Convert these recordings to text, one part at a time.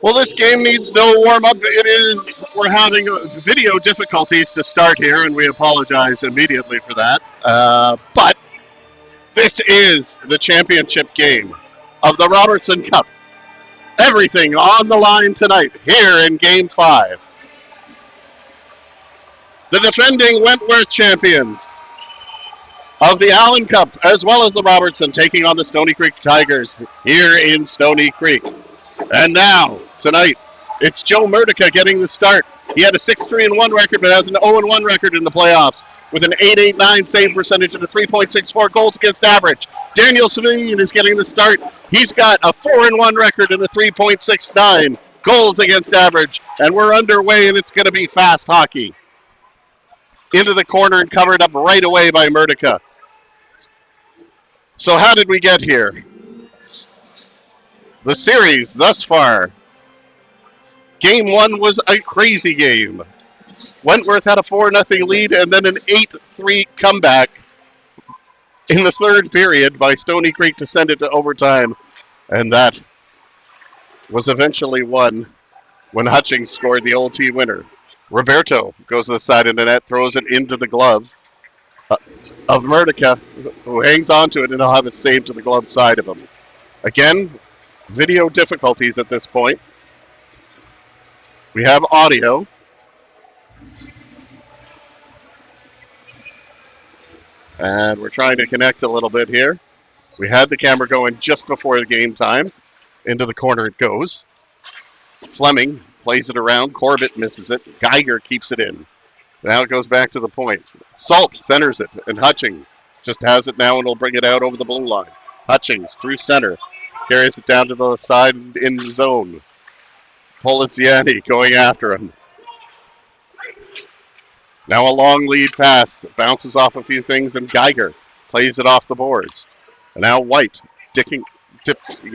Well, this game needs no warm-up. We're having video difficulties to start here, and we apologize immediately for that. But this is the championship game of the Robertson Cup. Everything on the line tonight here in Game 5. The defending Wentworth champions of the Allen Cup, as well as the Robertson, taking on the Stoney Creek Tigers here in Stoney Creek. And now, tonight, it's Joe Murdica getting the start. He had a 6-3-1 record, but has an 0-1 record in the playoffs with an .889 save percentage and a 3.64 goals against average. Daniel Savine is getting the start. He's got a 4-1 record and a 3.69 goals against average. And we're underway, and it's going to be fast hockey. Into the corner and covered up right away by Murdica. So how did we get here? The series thus far. Game 1 was a crazy game. Wentworth had a 4-0 lead and then an 8-3 comeback in the third period by Stoney Creek to send it to overtime. And that was eventually won when Hutchings scored the OT winner. Roberto goes to the side of the net, throws it into the glove of Murdica, who hangs on to it, and he'll have it saved to the glove side of him. Again, video difficulties at this point. We have audio. And we're trying to connect a little bit here. We had the camera going just before the game time. Into the corner it goes. Fleming plays it around. Corbett misses it. Geiger keeps it in. Now it goes back to the point. Salt centers it, and Hutchings just has it now, and will bring it out over the blue line. Hutchings through center. Carries it down to the side in the zone. Poliziani going after him. Now a long lead pass. Bounces off a few things, and Geiger plays it off the boards. And now White dipping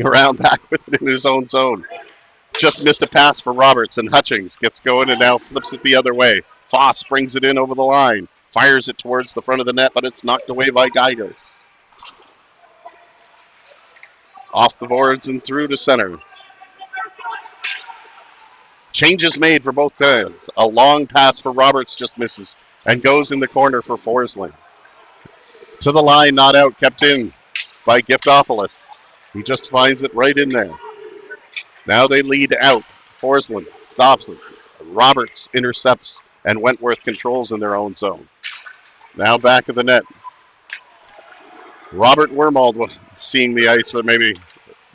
around back with it in his own zone. Just missed a pass for Robertson. Hutchings gets going and now flips it the other way. Foss brings it in over the line. Fires it towards the front of the net, but it's knocked away by Geiger. Off the boards and through to center. Changes made for both teams. A long pass for Roberts just misses and goes in the corner for Forsling. To the line, not out, kept in by Giftopoulos. He just finds it right in there. Now they lead out. Forsling stops it. Roberts intercepts, and Wentworth controls in their own zone. Now back of the net. Robert Wormald seeing the ice for maybe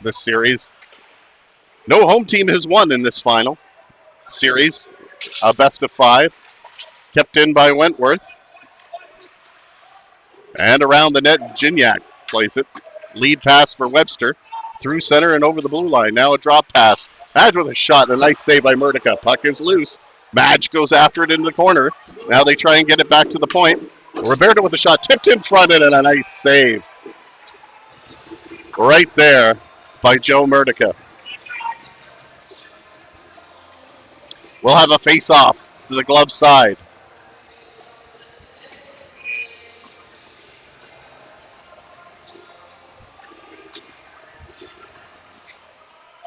this series. No home team has won in this final series. A best of 5. Kept in by Wentworth. And around the net, Gignac plays it. Lead pass for Webster. Through center and over the blue line. Now a drop pass. Madge with a shot. A nice save by Murdica. Puck is loose. Madge goes after it into the corner. Now they try and get it back to the point. Roberto with a shot. Tipped in front and a nice save. Right there by Joe Murdica. We'll have a face-off to the glove side.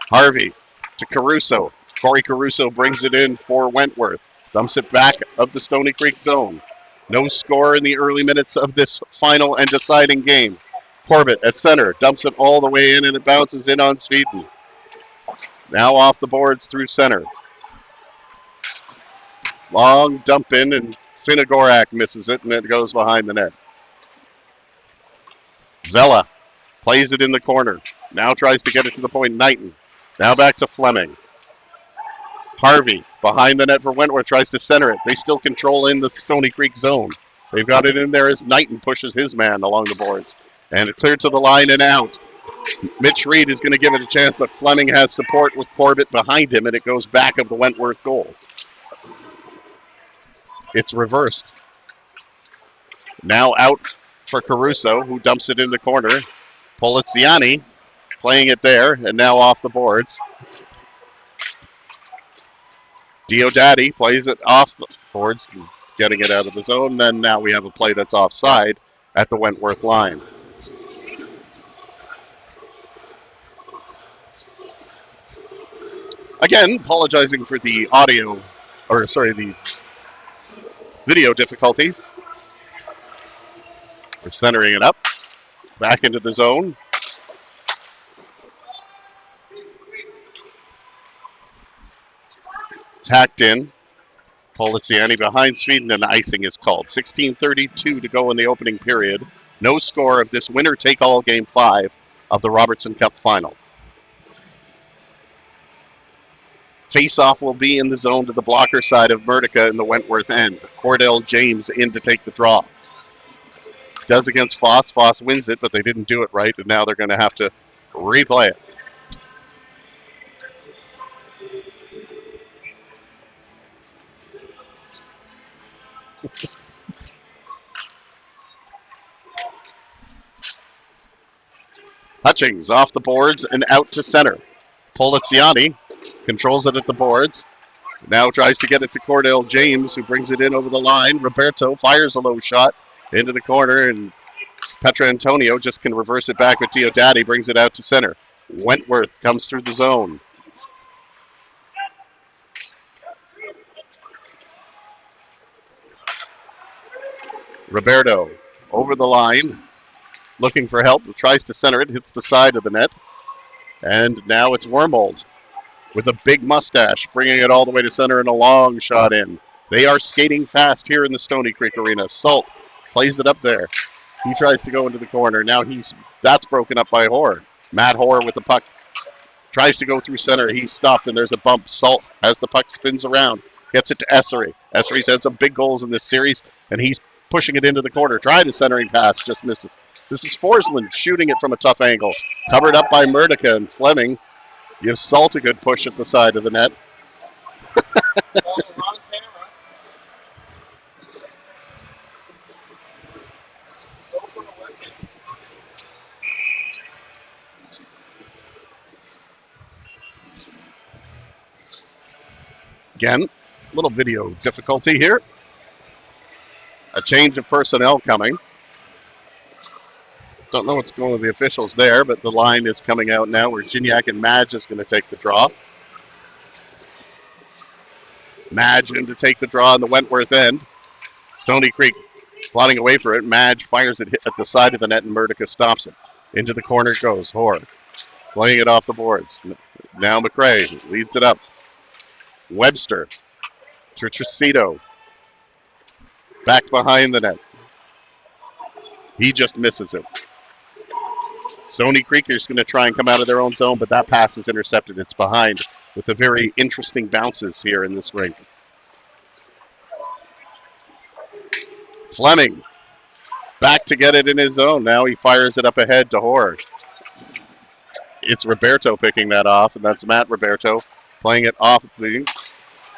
Harvey to Caruso. Corey Caruso brings it in for Wentworth. Dumps it back of the Stoney Creek zone. No score in the early minutes of this final and deciding game. Corbett at center. Dumps it all the way in, and it bounces in on Sweden. Now off the boards through center. Long dump in, and Finagorak misses it, and it goes behind the net. Vela plays it in the corner. Now tries to get it to the point. Knighton. Now back to Fleming. Harvey behind the net for Wentworth tries to center it. They still control in the Stoney Creek zone. They've got it in there as Knighton pushes his man along the boards. And it cleared to the line and out. Mitch Reed is going to give it a chance, but Fleming has support with Corbett behind him, and it goes back of the Wentworth goal. It's reversed. Now out for Caruso, who dumps it in the corner. Poliziani playing it there, and now off the boards. Diodati plays it off the boards, getting it out of the zone. Then now we have a play that's offside at the Wentworth line. Again, apologizing for the the video difficulties. We're centering it up. Back into the zone. It's hacked in. Poliziani behind Sweden, and icing is called. 16:32 to go in the opening period. No score of this winner-take-all Game 5 of the Robertson Cup Final. Face-off will be in the zone to the blocker side of Murtica in the Wentworth end. Cordell James in to take the draw. Does against Foss. Foss wins it, but they didn't do it right, and now they're going to have to replay it. Hutchings off the boards and out to center. Poliziani controls it at the boards. Now tries to get it to Cordell James, who brings it in over the line. Roberto fires a low shot into the corner, and Petra Antonio just can reverse it back with Diodati, brings it out to center. Wentworth comes through the zone. Roberto over the line, looking for help, tries to center it, hits the side of the net. And now it's Wormold with a big mustache, bringing it all the way to center and a long shot in. They are skating fast here in the Stoney Creek Arena. Salt plays it up there. He tries to go into the corner. Now that's broken up by Hoare. Matt Hoare with the puck. Tries to go through center. He's stopped, and there's a bump. Salt, as the puck spins around, gets it to Essery. Essery's had some big goals in this series, and he's pushing it into the corner. Tried a centering pass, just misses. This is Forsland shooting it from a tough angle. Covered up by Murtica, and Fleming gives Salt a good push at the side of the net. Again, a little video difficulty here. A change of personnel coming. Don't know what's going with the officials there, but the line is coming out now where Gignac and Madge is going to take the draw. Madge in to take the draw on the Wentworth end. Stoney Creek plotting away for it. Madge fires it at the side of the net, and Murtica stops it. Into the corner it goes. Hoare playing it off the boards. Now McRae leads it up. Webster to Tricito. Back behind the net. He just misses it. Stoney Creek is going to try and come out of their own zone, but that pass is intercepted. It's behind with the very interesting bounces here in this rink. Fleming back to get it in his zone. Now he fires it up ahead to Hoare. It's Roberto picking that off, and that's Matt Roberto playing it off the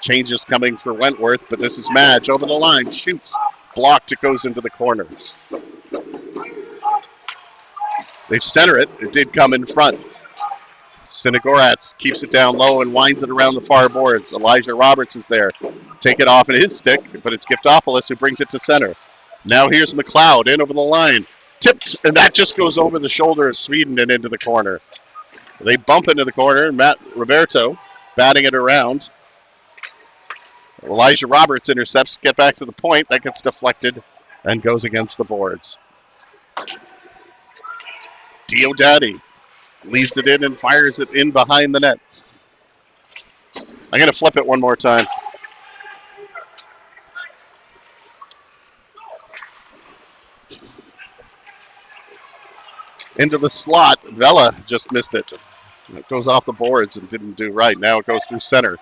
changes coming for Wentworth, but this is Madge over the line, shoots, blocked, it goes into the corner. They center it, it did come in front. Sinagoratz keeps it down low and winds it around the far boards. Elijah Roberts is there. Take it off in his stick, but it's Giftopoulos who brings it to center. Now here's McLeod in over the line. Tipped, and that just goes over the shoulder of Sweden and into the corner. They bump into the corner, and Matt Roberto batting it around. Elijah Roberts intercepts, get back to the point. That gets deflected and goes against the boards. Diodati leads it in and fires it in behind the net. I'm going to flip it one more time. Into the slot. Vela just missed it. It goes off the boards and didn't do right. Now it goes through center.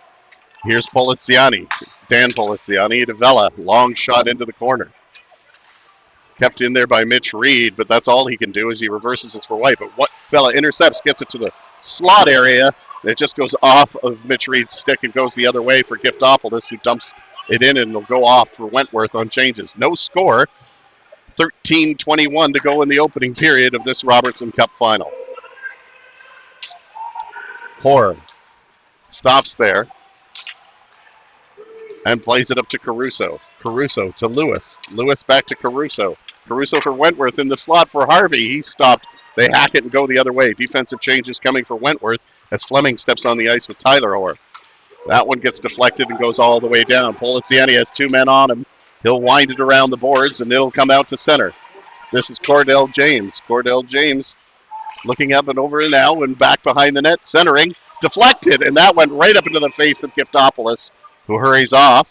Here's Poliziani. Dan Poliziani to Vela. Long shot into the corner. Kept in there by Mitch Reed, but that's all he can do is he reverses it for White. But what Bella intercepts, gets it to the slot area. And it just goes off of Mitch Reed's stick and goes the other way for Giftopoulos, who dumps it in and will go off for Wentworth on changes. No score. 13:21 to go in the opening period of this Robertson Cup final. Hoare stops there and plays it up to Caruso. Caruso to Lewis. Lewis back to Caruso. Caruso for Wentworth in the slot for Harvey. He stopped. They hack it and go the other way. Defensive changes coming for Wentworth as Fleming steps on the ice with Tyler Hoare. That one gets deflected and goes all the way down. Poliziani has 2 men on him. He'll wind it around the boards and it'll come out to center. This is Cordell James. Cordell James looking up and over now and back behind the net, centering, deflected, and that went right up into the face of Giftopoulos, who hurries off.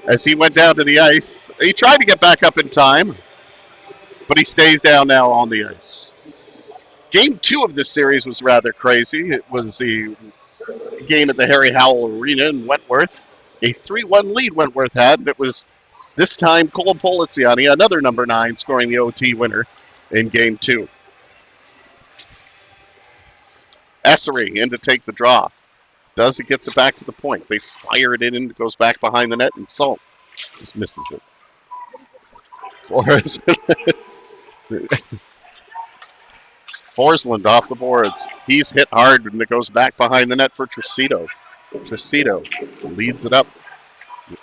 As he went down to the ice, he tried to get back up in time, but he stays down now on the ice. Game 2 of this series was rather crazy. It was the game at the Harry Howell Arena in Wentworth. A 3-1 lead Wentworth had, and it was this time Cole Poliziani, another number 9, scoring the OT winner in Game 2. Essery in to take the draw. He gets it back to the point. They fire it in and it goes back behind the net, and Salt just misses it. Forsland off the boards. He's hit hard and it goes back behind the net for Tricito. Tricito leads it up.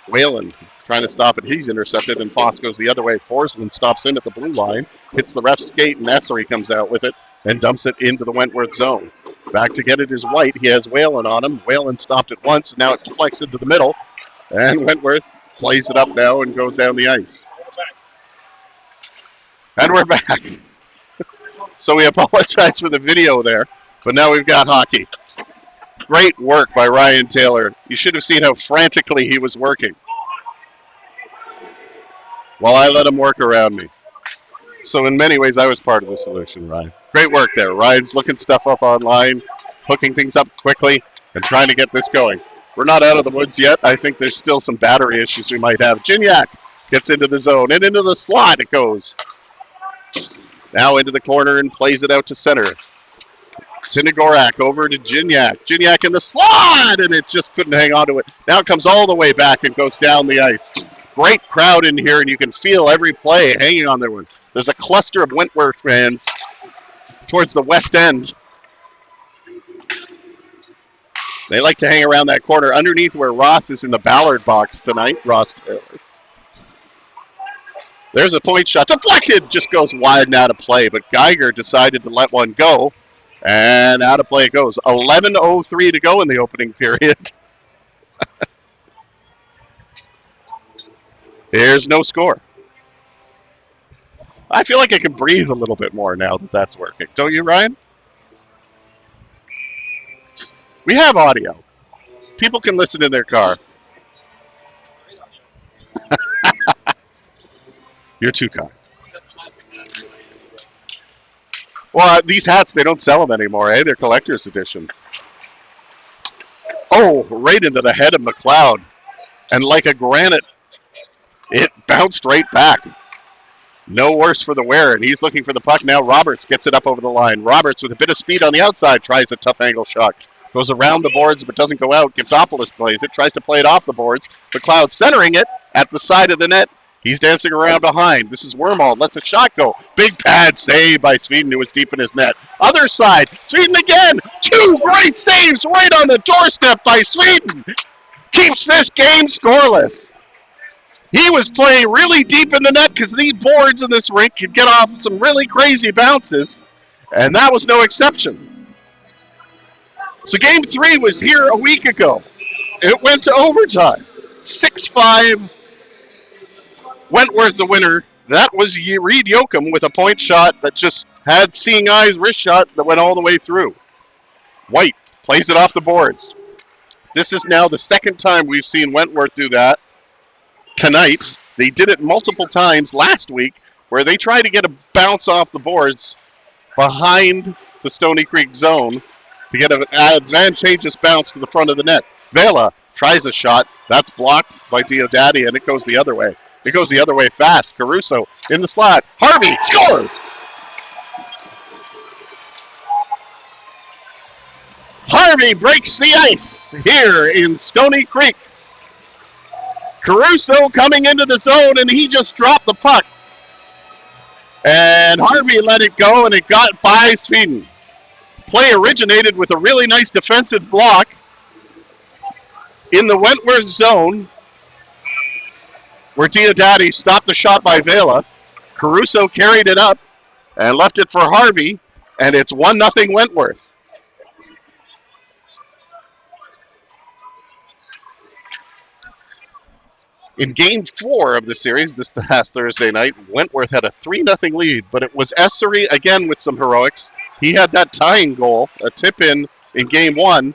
Whalen trying to stop it. He's intercepted and Foss goes the other way. Forsland stops in at the blue line, hits the ref's skate, and Essery comes out with it and dumps it into the Wentworth zone. Back to get it is White. He has Whalen on him. Whalen stopped it once. Now it deflects into the middle. And Wentworth plays it up now and goes down the ice. And we're back. So we apologize for the video there, but now we've got hockey. Great work by Ryan Taylor. You should have seen how frantically he was working while I let him work around me. So in many ways, I was part of the solution, Ryan. Great work there. Ryan's looking stuff up online, hooking things up quickly, and trying to get this going. We're not out of the woods yet. I think there's still some battery issues we might have. Gignac gets into the zone, and into the slot it goes. Now into the corner and plays it out to center. Sinagorak over to Gignac. Gignac in the slot, and it just couldn't hang on to it. Now it comes all the way back and goes down the ice. Great crowd in here, and you can feel every play hanging on there. There's a cluster of Wentworth fans towards the west end. They like to hang around that corner underneath where Ross is in the Ballard box tonight. Ross Taylor. There's a point shot. Deflected! Just goes wide and out of play. But Geiger decided to let one go. And out of play it goes. 11:03 to go in the opening period. Here's no score. I feel like I can breathe a little bit more now that that's working. Don't you, Ryan? We have audio. People can listen in their car. You're too kind. Well, these hats, they don't sell them anymore, eh? They're collector's editions. Oh, right into the head of McLeod. And like a granite, it bounced right back. No worse for the wearer, and he's looking for the puck now. Roberts gets it up over the line. Roberts with a bit of speed on the outside tries a tough angle shot. Goes around the boards but doesn't go out. Giftopoulos plays it, tries to play it off the boards. McLeod centering it at the side of the net. He's dancing around behind. This is Wormald. Lets a shot go. Big pad save by Sweden, who was deep in his net. Other side. Sweden again. 2 great saves right on the doorstep by Sweden. Keeps this game scoreless. He was playing really deep in the net because these boards in this rink could get off some really crazy bounces, and that was no exception. So game 3 was here a week ago. It went to overtime. 6-5. Wentworth the winner. That was Reed Yoakum with a point shot that just had seeing eyes wrist shot that went all the way through. White plays it off the boards. This is now the second time we've seen Wentworth do that tonight. They did it multiple times last week where they tried to get a bounce off the boards behind the Stoney Creek zone to get an advantageous bounce to the front of the net. Vela tries a shot. That's blocked by Diodati, and it goes the other way. It goes the other way fast. Caruso in the slot. Harvey scores! Harvey breaks the ice here in Stoney Creek. Caruso coming into the zone, and he just dropped the puck. And Harvey let it go, and it got by Sweden. Play originated with a really nice defensive block in the Wentworth zone, where Diodati stopped the shot by Vela. Caruso carried it up and left it for Harvey, and it's 1-0 Wentworth. In Game 4 of the series, this past Thursday night, Wentworth had a 3-0 lead, but it was Essery again with some heroics. He had that tying goal, a tip-in Game 1,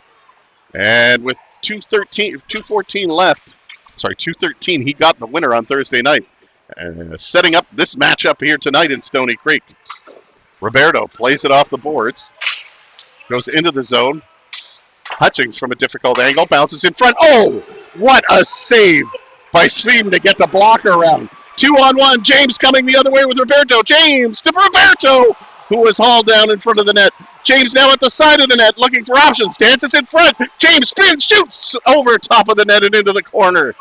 and with 2:14 left, 2:13, he got the winner on Thursday night. Setting up this matchup here tonight in Stoney Creek. Roberto plays it off the boards, goes into the zone. Hutchings from a difficult angle, bounces in front. Oh, what a save by Sweden to get the blocker around. 2-on-1, James coming the other way with Roberto. James to Roberto, who was hauled down in front of the net. James now at the side of the net, looking for options. Dances in front. James spins, shoots over top of the net and into the corner.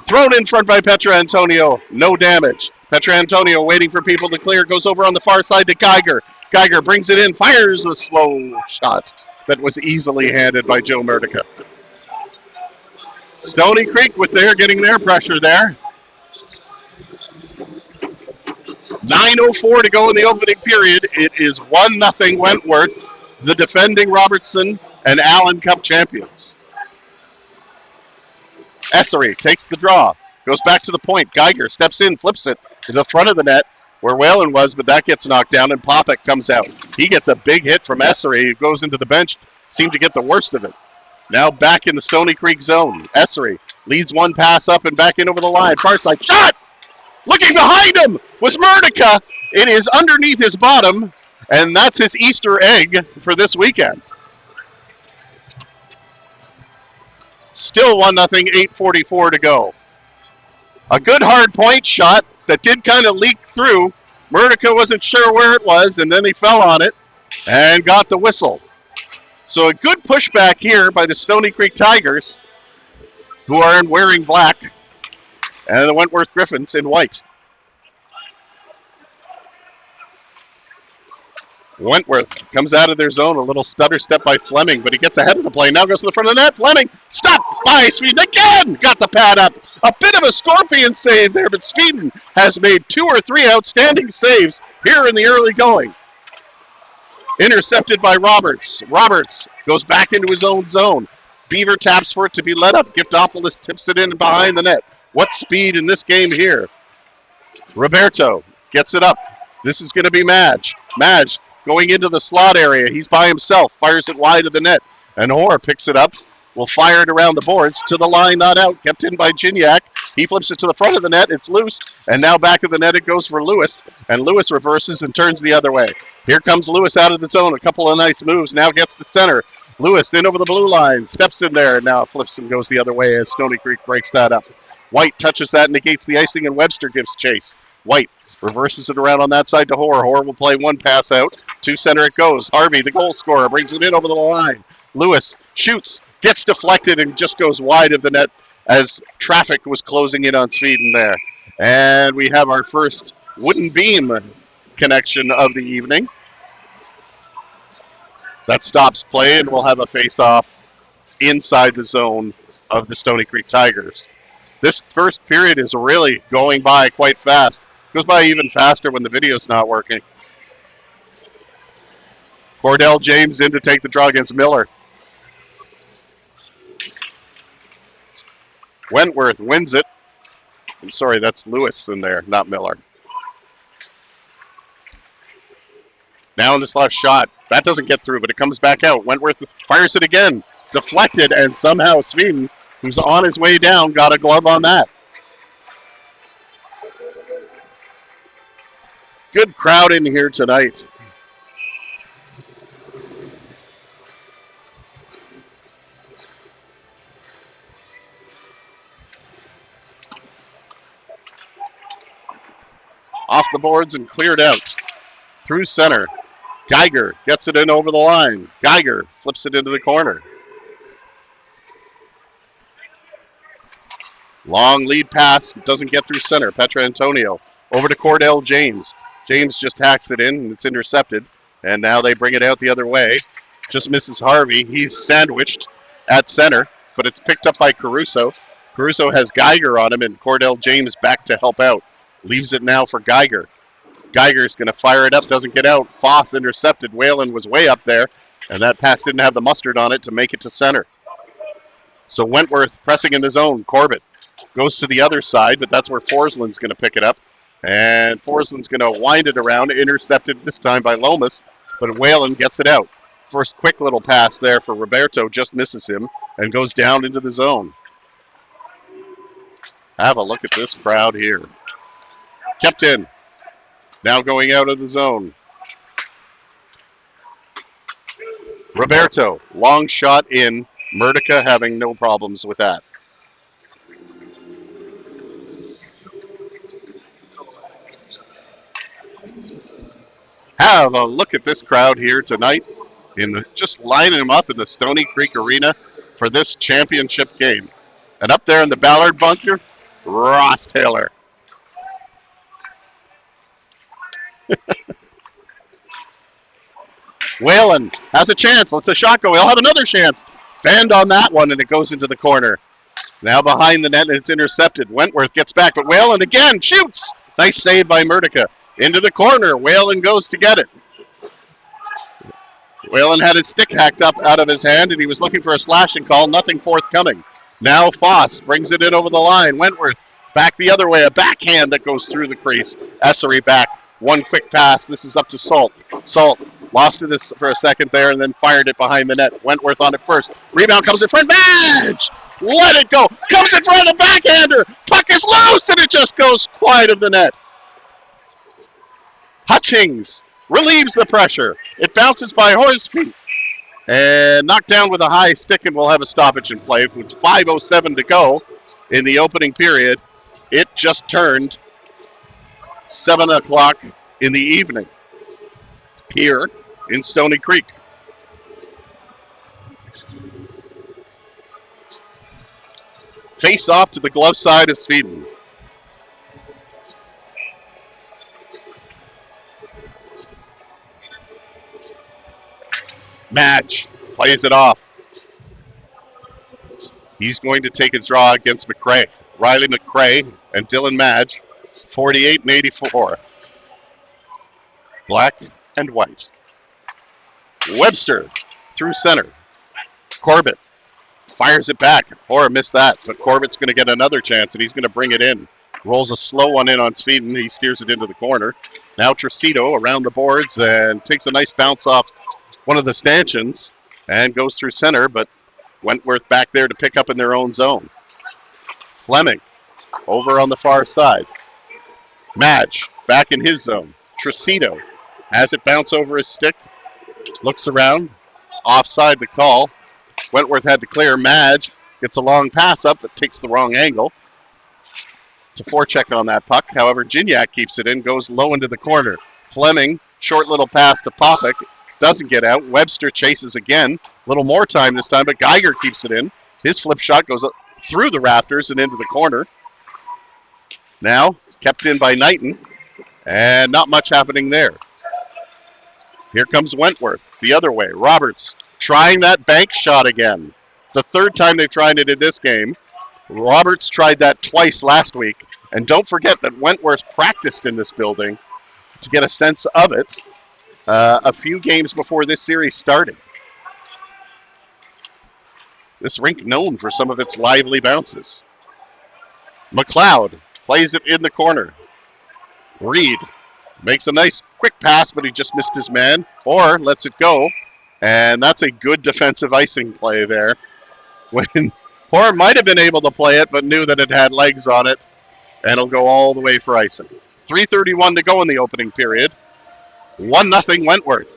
Thrown in front by Petrantonio. No damage. Petrantonio waiting for people to clear. Goes over on the far side to Geiger. Geiger brings it in, fires a slow shot that was easily handed by Joe Murdica. Stoney Creek with getting their pressure there. 9:04 to go in the opening period. It is 1-0 Wentworth, the defending Robertson and Allen Cup champions. Essery takes the draw, goes back to the point. Geiger steps in, flips it to the front of the net where Whalen was, but that gets knocked down, and Popek comes out. He gets a big hit from Essery, who goes into the bench, seemed to get the worst of it. Now back in the Stoney Creek zone. Essery leads one pass up and back in over the line. Far side shot! Looking behind him was Murdica. It is underneath his bottom, and that's his Easter egg for this weekend. Still 1-0, 8:44 to go. A good hard point shot that did kind of leak through. Murdica wasn't sure where it was, and then he fell on it and got the whistle. So a good pushback here by the Stoney Creek Tigers, who are wearing black, and the Wentworth Gryphins in white. Wentworth comes out of their zone, a little stutter step by Fleming, but he gets ahead of the play. Now goes to the front of the net. Fleming, stopped by Sweden again! Got the pad up. A bit of a scorpion save there, but Sweden has made 2 or 3 outstanding saves here in the early going. Intercepted by Roberts. Roberts goes back into his own zone. Beaver taps for it to be let up. Giftopoulos tips it in behind the net. What speed in this game here? Roberto gets it up. This is going to be Madge. Madge going into the slot area. He's by himself. Fires it wide of the net. And Hoare picks it up. Will fire it around the boards. To the line, not out. Kept in by Gignac. He flips it to the front of the net. It's loose. And now back of the net it goes for Lewis. And Lewis reverses and turns the other way. Here comes Lewis out of the zone. A couple of nice moves. Now gets to center. Lewis in over the blue line. Steps in there. Now flips and goes the other way as Stoney Creek breaks that up. White touches that, negates the icing, and Webster gives chase. White reverses it around on that side to Hoare. Hoare will play one pass out. To center it goes. Harvey, the goal scorer, brings it in over the line. Lewis shoots, gets deflected, and just goes wide of the net as traffic was closing in on Sweden there. And we have our first wooden beam connection of the evening. That stops play, and we'll have a face-off inside the zone of the Stoney Creek Tigers. This first period is really going by quite fast. Goes by even faster when the video's not working. Cordell James in to take the draw against Miller. Wentworth wins it. I'm sorry, that's Lewis in there, not Miller. Now in this last shot. That doesn't get through, but it comes back out. Wentworth fires it again. Deflected, and somehow Sweden, who's on his way down, got a glove on that. Good crowd in here tonight. Off the boards and cleared out. Through center. Geiger gets it in over the line. Geiger flips it into the corner. Long lead pass, doesn't get through center. Petra Antonio over to Cordell James. James just hacks it in, and it's intercepted. And now they bring it out the other way. Just misses Harvey. He's sandwiched at center, but it's picked up by Caruso. Caruso has Geiger on him, and Cordell James back to help out. Leaves it now for Geiger. Geiger's going to fire it up, doesn't get out. Foss intercepted. Whalen was way up there, and that pass didn't have the mustard on it to make it to center. So Wentworth pressing in the zone. Corbett goes to the other side, but that's where Forsland's going to pick it up. And Forsland's going to wind it around, intercepted this time by Lomas, but Whalen gets it out. First quick little pass there for Roberto, just misses him and goes down into the zone. Have a look at this crowd here. Kept in. Now going out of the zone. Roberto, long shot in. Murdica having no problems with that. Have a look at this crowd here tonight. Just lining them up in the Stoney Creek Arena for this championship game. And up there in the Ballard bunker, Ross Taylor. Whalen has a chance. Let's a shot go. He'll have another chance. Fanned on that one, and it goes into the corner. Now behind the net, and it's intercepted. Wentworth gets back, but Whalen again shoots. Nice save by Murdica. Into the corner. Whalen goes to get it. Whalen had his stick hacked up out of his hand, and he was looking for a slashing call. Nothing forthcoming. Now Foss brings it in over the line. Wentworth back the other way. A backhand that goes through the crease. Essery back. One quick pass. This is up to Salt. Salt lost it for a second there and then fired it behind the net. Wentworth on it first. Rebound comes in front. Madge! Let it go. Comes in front of the backhander. Puck is loose, and it just goes wide of the net. Hutchings relieves the pressure. It bounces by Horsby and knocked down with a high stick, and we'll have a stoppage in play. With 5:07 to go in the opening period, it just turned 7 o'clock in the evening here in Stoney Creek. Face off to the glove side of Sweden. Madge plays it off. He's going to take a draw against McCrae. Riley McCrae and Dylan Madge, 48 and 84. Black and white. Webster through center. Corbett fires it back. Or missed that, but Corbett's going to get another chance, and he's going to bring it in. Rolls a slow one in on Sweden. He steers it into the corner. Now Tricito around the boards and takes a nice bounce off one of the stanchions and goes through center, but Wentworth back there to pick up in their own zone. Fleming over on the far side. Madge back in his zone. Tricito has it bounce over his stick. Looks around. Offside the call. Wentworth had to clear. Madge gets a long pass up, but takes the wrong angle. To forecheck on that puck. However, Gignac keeps it in, goes low into the corner. Fleming, short little pass to Popick. Doesn't get out. Webster chases again. A little more time this time, but Geiger keeps it in. His flip shot goes through the rafters and into the corner. Now, kept in by Knighton, and not much happening there. Here comes Wentworth, the other way. Roberts trying that bank shot again. The third time they've tried it in this game. Roberts tried that twice last week. And don't forget that Wentworth practiced in this building to get a sense of it a few games before this series started. This rink known for some of its lively bounces. McLeod plays it in the corner. Reed makes a nice quick pass, but he just missed his man, or lets it go. And that's a good defensive icing play there. When Hoare might have been able to play it, but knew that it had legs on it, and it'll go all the way for icing. 3:31 to go in the opening period. 1-0 Wentworth.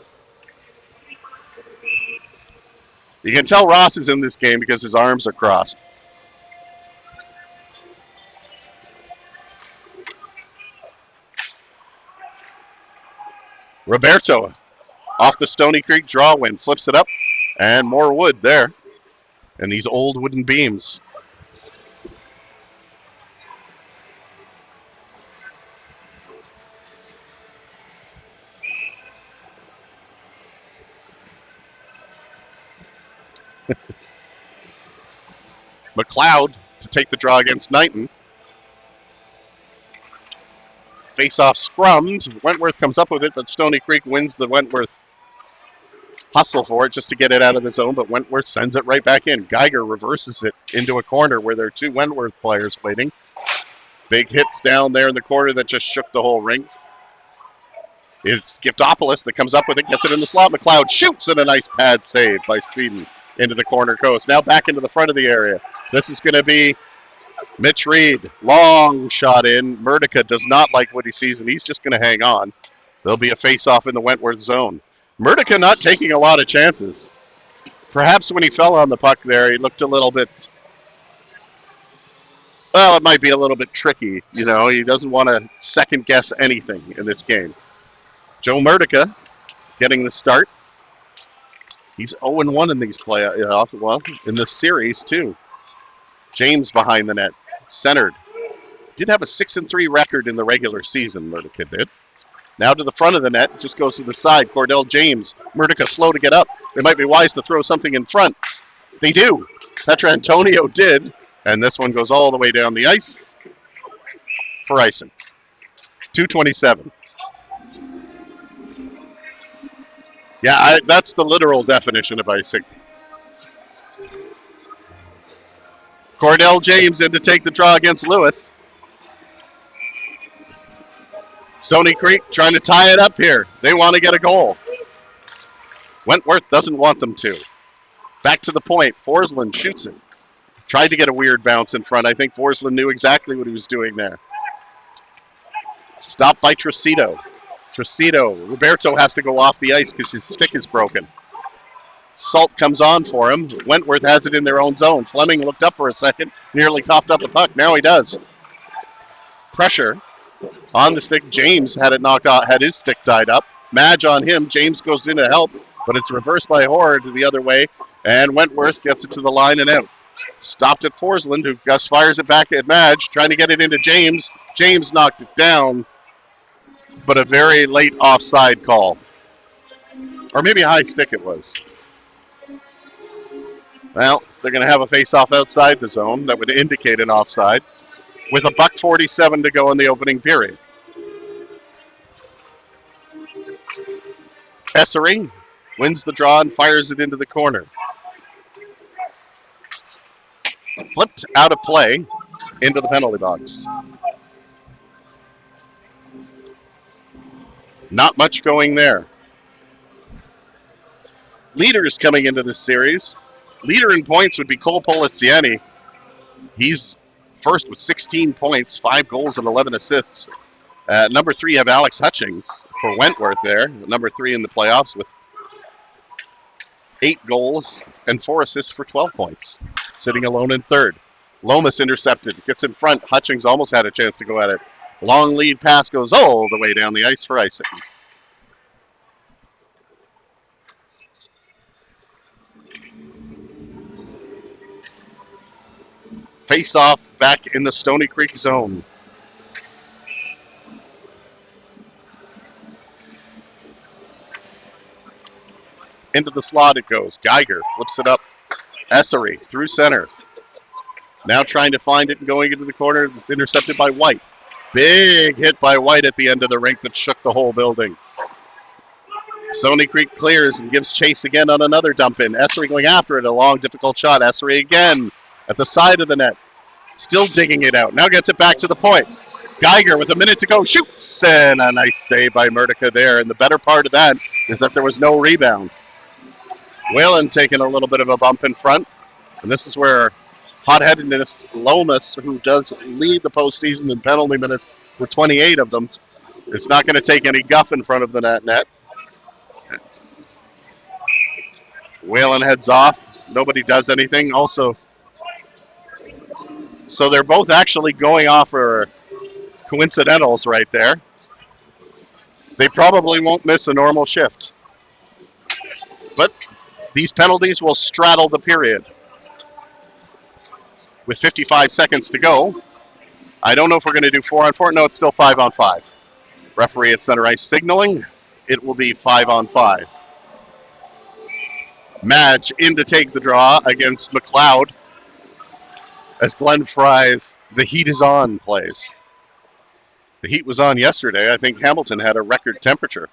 You can tell Ross is in this game because his arms are crossed. Roberto off the Stoney Creek draw win, flips it up, and more wood there. And these old wooden beams. McLeod to take the draw against Knighton. Face-off scrummed. Wentworth comes up with it, but Stoney Creek wins the Wentworth hustle for it just to get it out of the zone, but Wentworth sends it right back in. Geiger reverses it into a corner where there are two Wentworth players waiting. Big hits down there in the corner that just shook the whole ring. It's Giftopoulos that comes up with it, gets it in the slot. McLeod shoots, and a nice pad save by Sweden into the corner coast. Now back into the front of the area. This is going to be Mitch Reed. Long shot in. Murdica does not like what he sees, and he's just going to hang on. There'll be a face-off in the Wentworth zone. Murdica not taking a lot of chances. Perhaps when he fell on the puck there, he looked a little bit, well, it might be a little bit tricky. You know, he doesn't want to second-guess anything in this game. Joe Murdica getting the start. He's 0-1 in these playoffs, well, in this series, too. James behind the net, centered. Did have a 6-3 record in the regular season, Murdica did. Now to the front of the net, just goes to the side. Cordell James, Murdica slow to get up. They might be wise to throw something in front. They do. Petrantonio did, and this one goes all the way down the ice for icing. 2:27. Yeah, that's the literal definition of icing. Cordell James in to take the draw against Lewis. Stoney Creek trying to tie it up here. They want to get a goal. Wentworth doesn't want them to. Back to the point. Forsland shoots it. Tried to get a weird bounce in front. I think Forsland knew exactly what he was doing there. Stopped by Tricito. Roberto has to go off the ice because his stick is broken. Salt comes on for him. Wentworth has it in their own zone. Fleming looked up for a second, nearly coughed up the puck. Now he does. Pressure on the stick. James had it knocked out, had his stick tied up. Madge on him. James goes in to help, but it's reversed by Horde the other way, and Wentworth gets it to the line and out. Stopped at Forsland, who Gus fires it back at Madge, trying to get it into James. James knocked it down, but a very late offside call. Or maybe a high stick it was. Well, they're going to have a face-off outside the zone that would indicate an offside with $1:47 to go in the opening period. Essering wins the draw and fires it into the corner. Flipped out of play into the penalty box. Not much going there. Leaders coming into this series. Leader in points would be Cole Poliziani. He's first with 16 points, 5 goals and 11 assists. Number 3, you have Alex Hutchings for Wentworth there. Number 3 in the playoffs with 8 goals and 4 assists for 12 points. Sitting alone in third. Lomas intercepted, gets in front. Hutchings almost had a chance to go at it. Long lead pass goes all the way down the ice for icing. Face-off back in the Stoney Creek zone. Into the slot it goes. Geiger flips it up. Essery through center. Now trying to find it and going into the corner. It's intercepted by White. Big hit by White at the end of the rink that shook the whole building. Stoney Creek clears and gives chase again on another dump in. Essery going after it. A long, difficult shot. Essery again at the side of the net. Still digging it out. Now gets it back to the point. Geiger with a minute to go shoots. And a nice save by Murdica there. And the better part of that is that there was no rebound. Whalen taking a little bit of a bump in front. And this is where hot-headedness Lomas, who does lead the postseason in penalty minutes with 28 of them, is not going to take any guff in front of the net. Whalen heads off. Nobody does anything. Also, so they're both actually going off for coincidentals right there. They probably won't miss a normal shift. But these penalties will straddle the period. With 55 seconds to go, I don't know if we're going to do 4-on-4. No, it's still 5-on-5. Referee at center ice signaling. It will be 5-on-5. Madge in to take the draw against McLeod as Glenn Fry's "The Heat is On" plays. The heat was on yesterday. I think Hamilton had a record temperature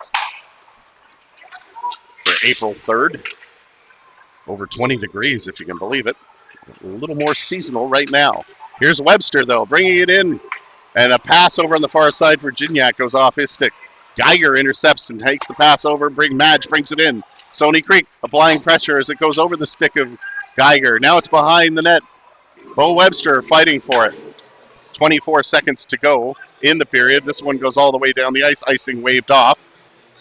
for April 3rd. Over 20 degrees, if you can believe it. A little more seasonal right now. Here's Webster, though, bringing it in. And a pass over on the far side for Gignac goes off his stick. Geiger intercepts and takes the pass over. Madge brings it in. Stoney Creek applying pressure as it goes over the stick of Geiger. Now it's behind the net. Bo Webster fighting for it. 24 seconds to go in the period. This one goes all the way down the ice. Icing waved off.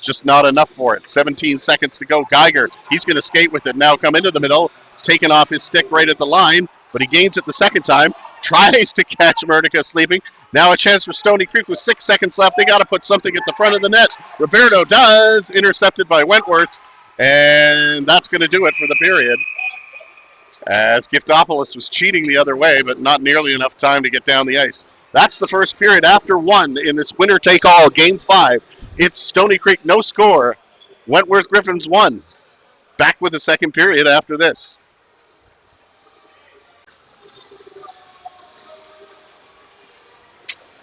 Just not enough for it. 17 seconds to go. Geiger, he's going to skate with it now. Come into the middle. It's taken off his stick right at the line, but he gains it the second time. Tries to catch Murdica sleeping. Now a chance for Stoney Creek with 6 seconds left. They got to put something at the front of the net. Roberto does. Intercepted by Wentworth. And that's going to do it for the period. As Giftopoulos was cheating the other way, but not nearly enough time to get down the ice. That's the first period after 1 in this winner-take-all, Game 5. It's Stoney Creek, no score. Wentworth Gryphins 1. Back with the second period after this.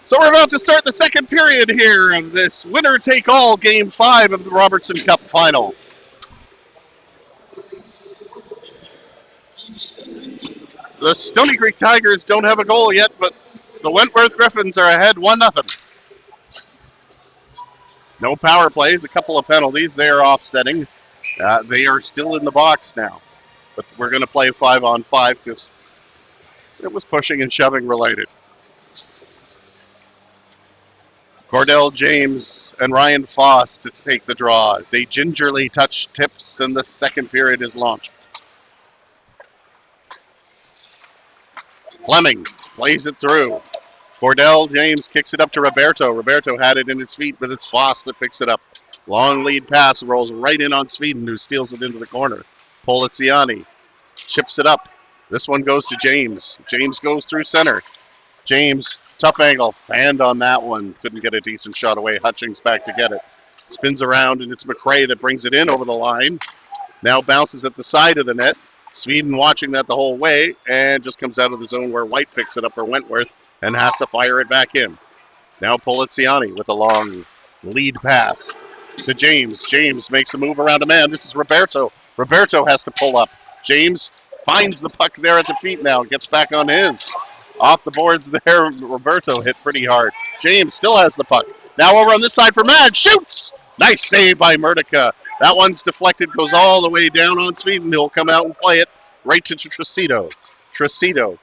So we're about to start the second period here of this winner-take-all Game 5 of the Robertson Cup Final. The Stoney Creek Tigers don't have a goal yet, but the Wentworth Gryphins are ahead 1-0. No power plays, a couple of penalties. They are offsetting. They are still in the box now. But we're going to play 5-on-5 because it was pushing and shoving related. Cordell James and Ryan Foss to take the draw. They gingerly touch tips, and the second period is launched. Fleming plays it through. Cordell James kicks it up to Roberto. Roberto had it in his feet, but it's Foss that picks it up. Long lead pass rolls right in on Sweden, who steals it into the corner. Poliziani chips it up. This one goes to James. James goes through center. James, tough angle, fanned on that one. Couldn't get a decent shot away. Hutchings back to get it. Spins around, and it's McRae that brings it in over the line. Now bounces at the side of the net. Sweden watching that the whole way, and just comes out of the zone where White picks it up for Wentworth and has to fire it back in. Now Poliziani with a long lead pass to James. James makes a move around a man. This is Roberto. Roberto has to pull up. James finds the puck there at the feet now. Gets back on his. Off the boards there. Roberto hit pretty hard. James still has the puck. Now over on this side for Madge. Shoots! Nice save by Murdica. That one's deflected. Goes all the way down on Sweden. He'll come out and play it right to Tracito. Tracito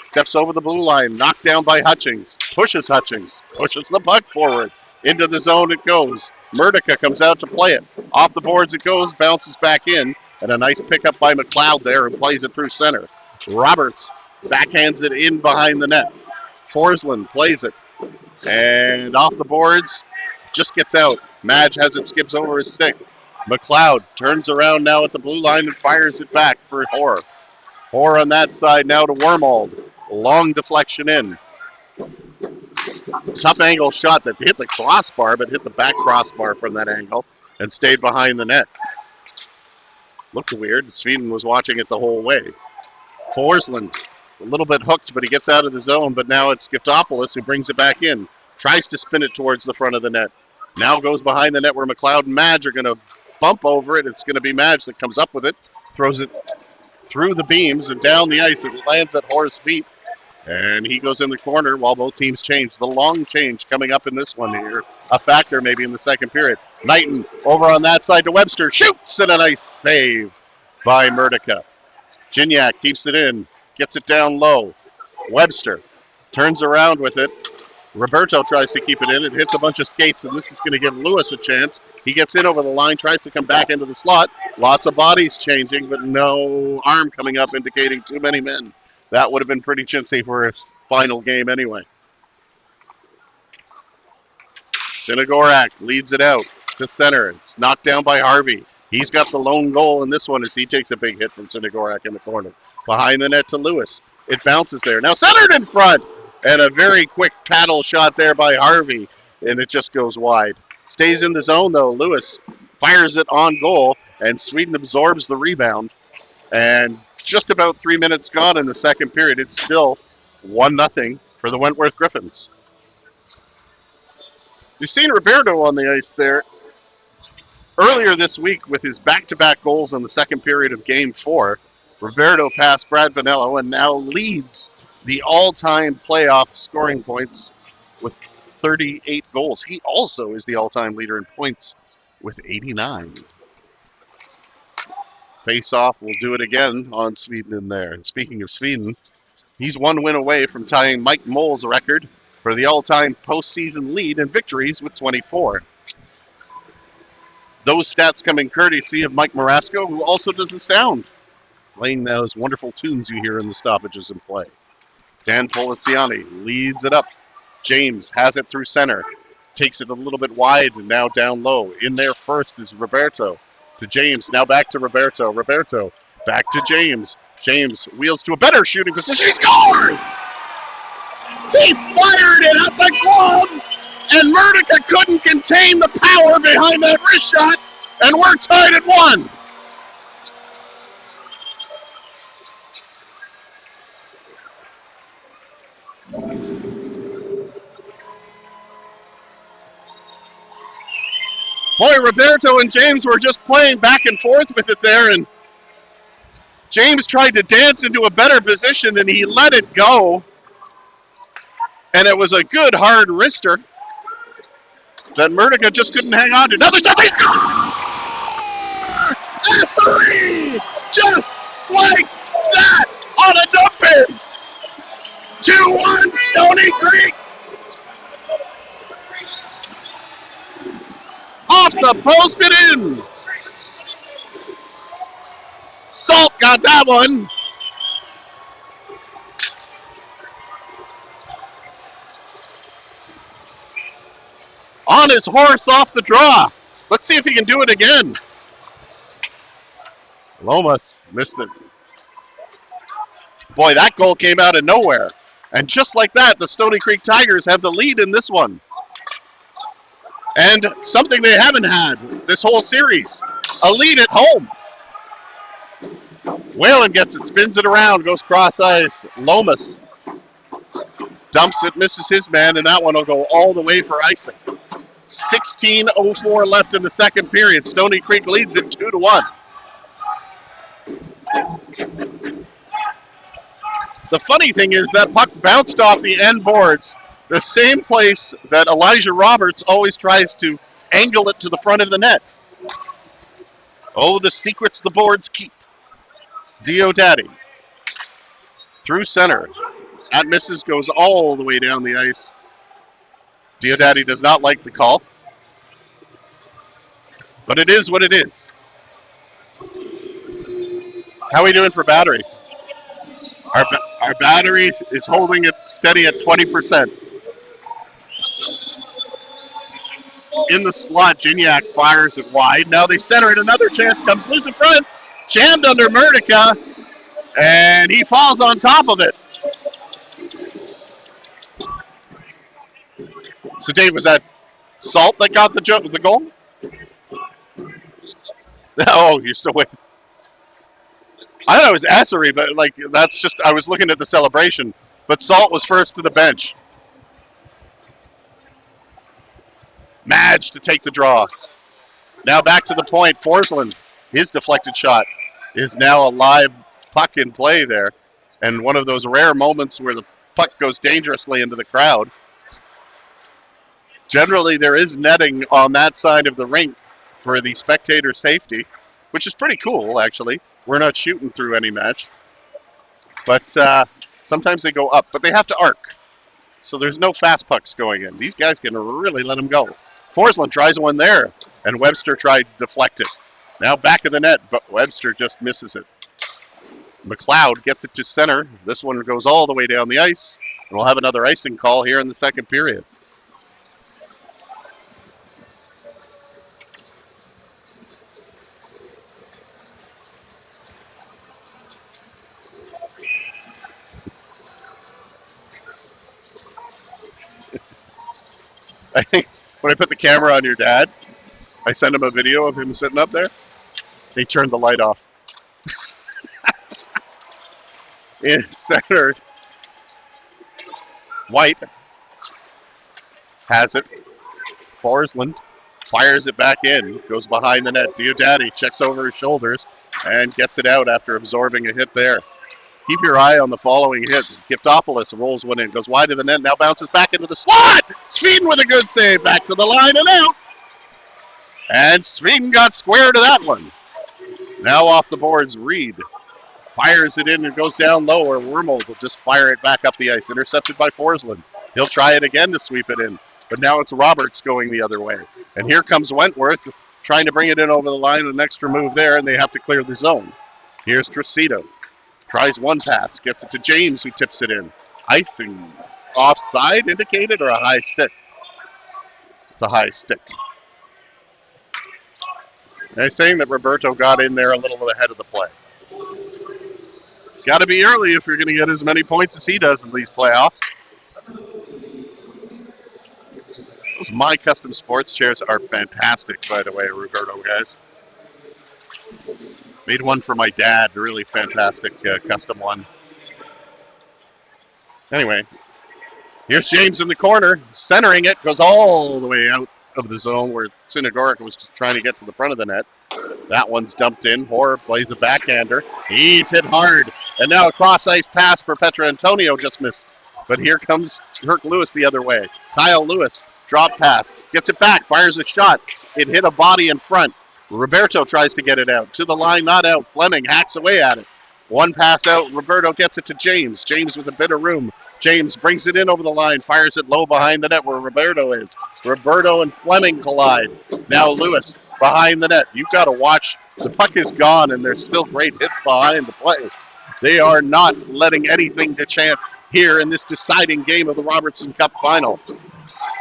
steps over the blue line. Knocked down by Hutchings. Pushes Hutchings. Pushes the puck forward. Into the zone it goes. Murdica comes out to play it. Off the boards it goes. Bounces back in. And a nice pickup by McLeod there who plays it through center. Roberts backhands it in behind the net. Forsland plays it. And off the boards, just gets out. Madge has it, skips over his stick. McLeod turns around now at the blue line and fires it back for Hoare. Hoare on that side now to Wormold. Long deflection in. Tough angle shot that hit the crossbar, but hit the back crossbar from that angle and stayed behind the net. Looked weird. Sweden was watching it the whole way. Forsland, a little bit hooked, but he gets out of the zone, but now it's Giftopoulos who brings it back in. Tries to spin it towards the front of the net. Now goes behind the net where McLeod and Madge are going to bump over it. It's going to be Madge that comes up with it, throws it through the beams and down the ice. It lands at Horace's feet, and he goes in the corner while both teams change. The long change coming up in this one here, a factor maybe in the second period. Knighton over on that side to Webster, shoots, and a nice save by Murdica. Gignac keeps it in, gets it down low. Webster turns around with it. Roberto tries to keep it in. It hits a bunch of skates, and this is going to give Lewis a chance. He gets in over the line, tries to come back into the slot. Lots of bodies changing, but no arm coming up indicating too many men. That would have been pretty chintzy for his final game anyway. Sinagorak leads it out to center. It's knocked down by Harvey. He's got the lone goal in this one as he takes a big hit from Sinagorak in the corner. Behind the net to Lewis. It bounces there. Now centered in front. And a very quick paddle shot there by Harvey. And it just goes wide. Stays in the zone, though. Lewis fires it on goal. And Sweden absorbs the rebound. And just about 3 minutes gone in the second period. It's still 1-0 for the Wentworth Gryphins. You've seen Roberto on the ice there earlier this week with his back-to-back goals in the second period of Game 4. Roberto passed Brad Vanello and now leads the all-time playoff scoring points with 38 goals. He also is the all-time leader in points with 89. Face-off will do it again on Sweden in there. And speaking of Sweden, he's 1 win away from tying Mike Moll's record for the all-time postseason lead in victories with 24. Those stats coming courtesy of Mike Marasco, who also does the sound, playing those wonderful tunes you hear in the stoppages in play. Dan Poliziani leads it up. James has it through center. Takes it a little bit wide and now down low. In there first is Roberto to James. Now back to Roberto. Roberto back to James. James wheels to a better shooting position. He scores! He fired it at the glove, and Murdica couldn't contain the power behind that wrist shot, and we're tied at 1. Boy, Roberto and James were just playing back and forth with it there, and James tried to dance into a better position, and he let it go. And it was a good hard wrister that Murdica just couldn't hang on to. Another shot, they score! S3! Just like that on a dump in! 2-1 Stoney Creek! Off the post and in! Salt got that one. On his horse off the draw. Let's see if he can do it again. Lomas missed it. Boy, that goal came out of nowhere. And just like that, the Stoney Creek Tigers have the lead in this one. And something they haven't had this whole series, a lead at home. Whalen gets it, spins it around, goes cross ice. Lomas dumps it, misses his man, and that one will go all the way for icing. 16:04 left in the second period. Stoney Creek leads it 2-1. The funny thing is that puck bounced off the end boards, the same place that Elijah Roberts always tries to angle it to the front of the net. Oh, the secrets the boards keep. Diodati through center. That misses, goes all the way down the ice. Diodati does not like the call. But it is what it is. How are we doing for battery? Our battery is holding it steady at 20%. In the slot, Gignac fires it wide. Now they center it. Another chance comes loose in front. Jammed under Murdica. And he falls on top of it. So, Dave, was that Salt that got the goal? Oh, you're still waiting. I thought it was Assery, but that's just, I was looking at the celebration. But Salt was first to the bench. Madge to take the draw. Now back to the point. Forsland, his deflected shot is now a live puck in play there. And one of those rare moments where the puck goes dangerously into the crowd. Generally, there is netting on that side of the rink for the spectator safety, which is pretty cool, actually. We're not shooting through any match. But sometimes they go up, but they have to arc. So there's no fast pucks going in. These guys can really let them go. Forsland tries one there, and Webster tried to deflect it. Now back of the net, but Webster just misses it. McLeod gets it to center. This one goes all the way down the ice, and we'll have another icing call here in the second period. I think when I put the camera on your dad, I sent him a video of him sitting up there. He turned the light off. In center, White has it. Forsland fires it back in, goes behind the net. Diodati checks over his shoulders and gets it out after absorbing a hit there. Keep your eye on the following hit. Giftopoulos rolls one in, goes wide of the net, now bounces back into the slot. Sweden with a good save, back to the line and out. And Sweden got square to that one. Now off the boards, Reed fires it in and goes down low, or Wormold will just fire it back up the ice. Intercepted by Forsland. He'll try it again to sweep it in, but now it's Roberts going the other way. And here comes Wentworth trying to bring it in over the line, an extra move there, and they have to clear the zone. Here's Tracito. Tries one pass, gets it to James, who tips it in. Icing, offside indicated, or a high stick? It's a high stick. They're saying that Roberto got in there a little ahead of the play. Got to be early if you're going to get as many points as he does in these playoffs. Those My Custom Sports chairs are fantastic, by the way, Roberto, guys. Made one for my dad, really fantastic custom one. Anyway, here's James in the corner, centering it, goes all the way out of the zone where Sinagoric was just trying to get to the front of the net. That one's dumped in. Hoare plays a backhander. He's hit hard. And now a cross-ice pass for Petra Antonio just missed. But here comes Herc Lewis the other way. Kyle Lewis, drop pass, gets it back, fires a shot. It hit a body in front. Roberto tries to get it out. To the line, not out. Fleming hacks away at it. One pass out. Roberto gets it to James. James with a bit of room. James brings it in over the line, fires it low behind the net where Roberto is. Roberto and Fleming collide. Now Lewis behind the net. You've got to watch. The puck is gone, and there's still great hits behind the play. They are not letting anything to chance here in this deciding game of the Robertson Cup final.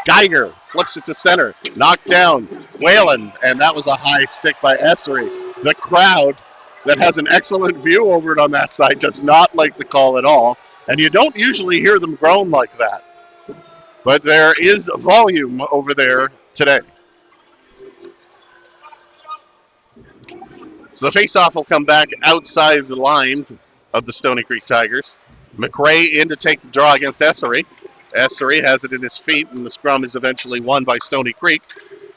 Geiger flips it to center. Knocked down. Whalen, and that was a high stick by Essery. The crowd that has an excellent view over it on that side does not like the call at all. And you don't usually hear them groan like that. But there is volume over there today. So the faceoff will come back outside the line of the Stoney Creek Tigers. McRae in to take the draw against Essery. Essery has it in his feet, and the scrum is eventually won by Stoney Creek.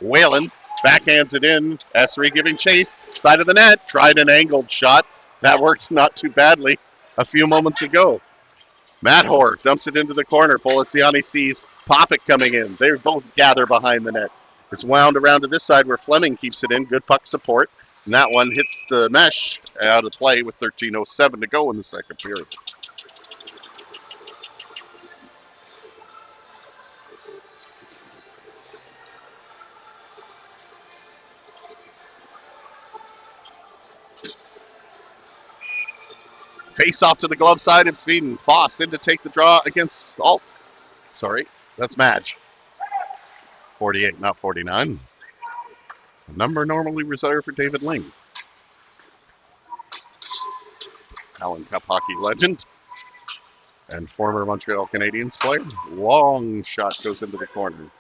Whalen backhands it in. Essery giving chase. Side of the net. Tried an angled shot. That worked not too badly a few moments ago. Matt Hoare dumps it into the corner. Poliziani sees Popick coming in. They both gather behind the net. It's wound around to this side where Fleming keeps it in. Good puck support. And that one hits the mesh out of play with 13:07 to go in the second period. Face off to the glove side of Sweden. Foss in to take the draw against that's Madge. 48, not 49. A number normally reserved for David Ling. Allen Cup hockey legend and former Montreal Canadiens player. Long shot goes into the corner.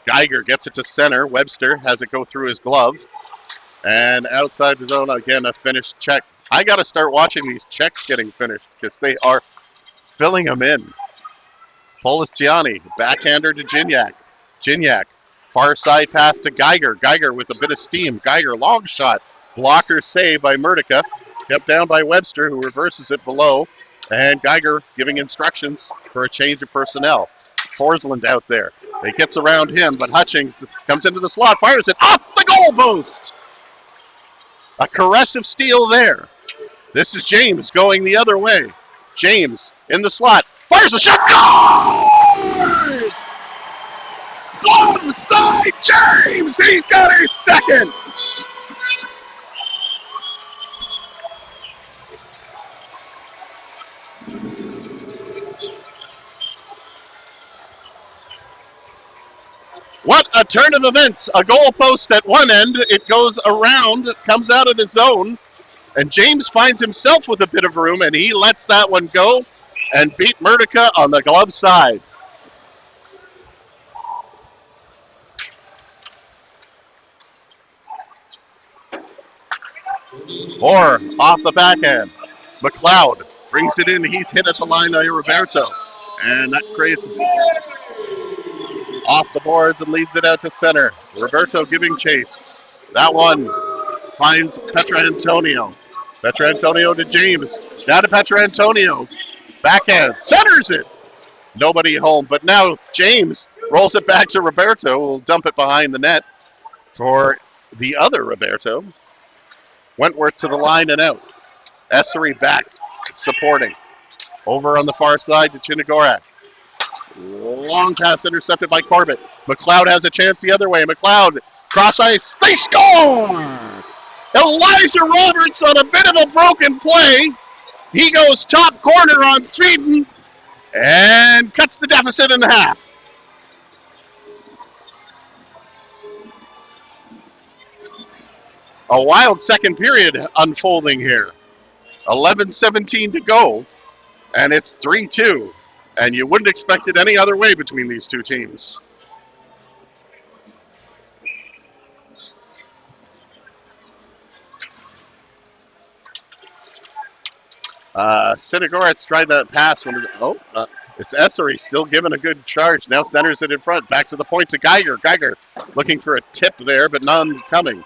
Geiger gets it to center. Webster has it go through his glove. And outside the zone, again, a finished check. I got to start watching these checks getting finished because they are filling them in. Poliziani, backhander to Gignac. Gignac, far side pass to Geiger. Geiger with a bit of steam. Geiger, long shot. Blocker save by Murtica. Kept down by Webster, who reverses it below. And Geiger giving instructions for a change of personnel. Forsland out there. He gets around him, but Hutchings comes into the slot, fires it off the goal post. A caressive steal there. This is James going the other way. James in the slot. Fires a shot. Scores! Glove side James. He's got his second. What a turn of events. A goal post at one end. It goes around, comes out of the zone, and James finds himself with a bit of room, and he lets that one go and beat Murtica on the glove side. Or off the backhand. McLeod brings it in. He's hit at the line by Roberto. And that creates off the boards and leads it out to center. Roberto giving chase. That one finds Petrantonio. Petrantonio to James. Now to Petrantonio. Backhand. Centers it. Nobody home. But now James rolls it back to Roberto. Will dump it behind the net for the other Roberto. Wentworth to the line and out. Essery back. Supporting. Over on the far side to Chinagorak. Long pass intercepted by Corbett. McLeod has a chance the other way. McLeod, cross ice. They score! Elijah Roberts on a bit of a broken play. He goes top corner on Sweden and cuts the deficit in half. A wild second period unfolding here. 11:17 to go, and it's 3-2. And you wouldn't expect it any other way between these two teams. Sinagoret's tried that pass. It's Essery still giving a good charge. Now centers it in front. Back to the point to Geiger. Geiger looking for a tip there, but none coming.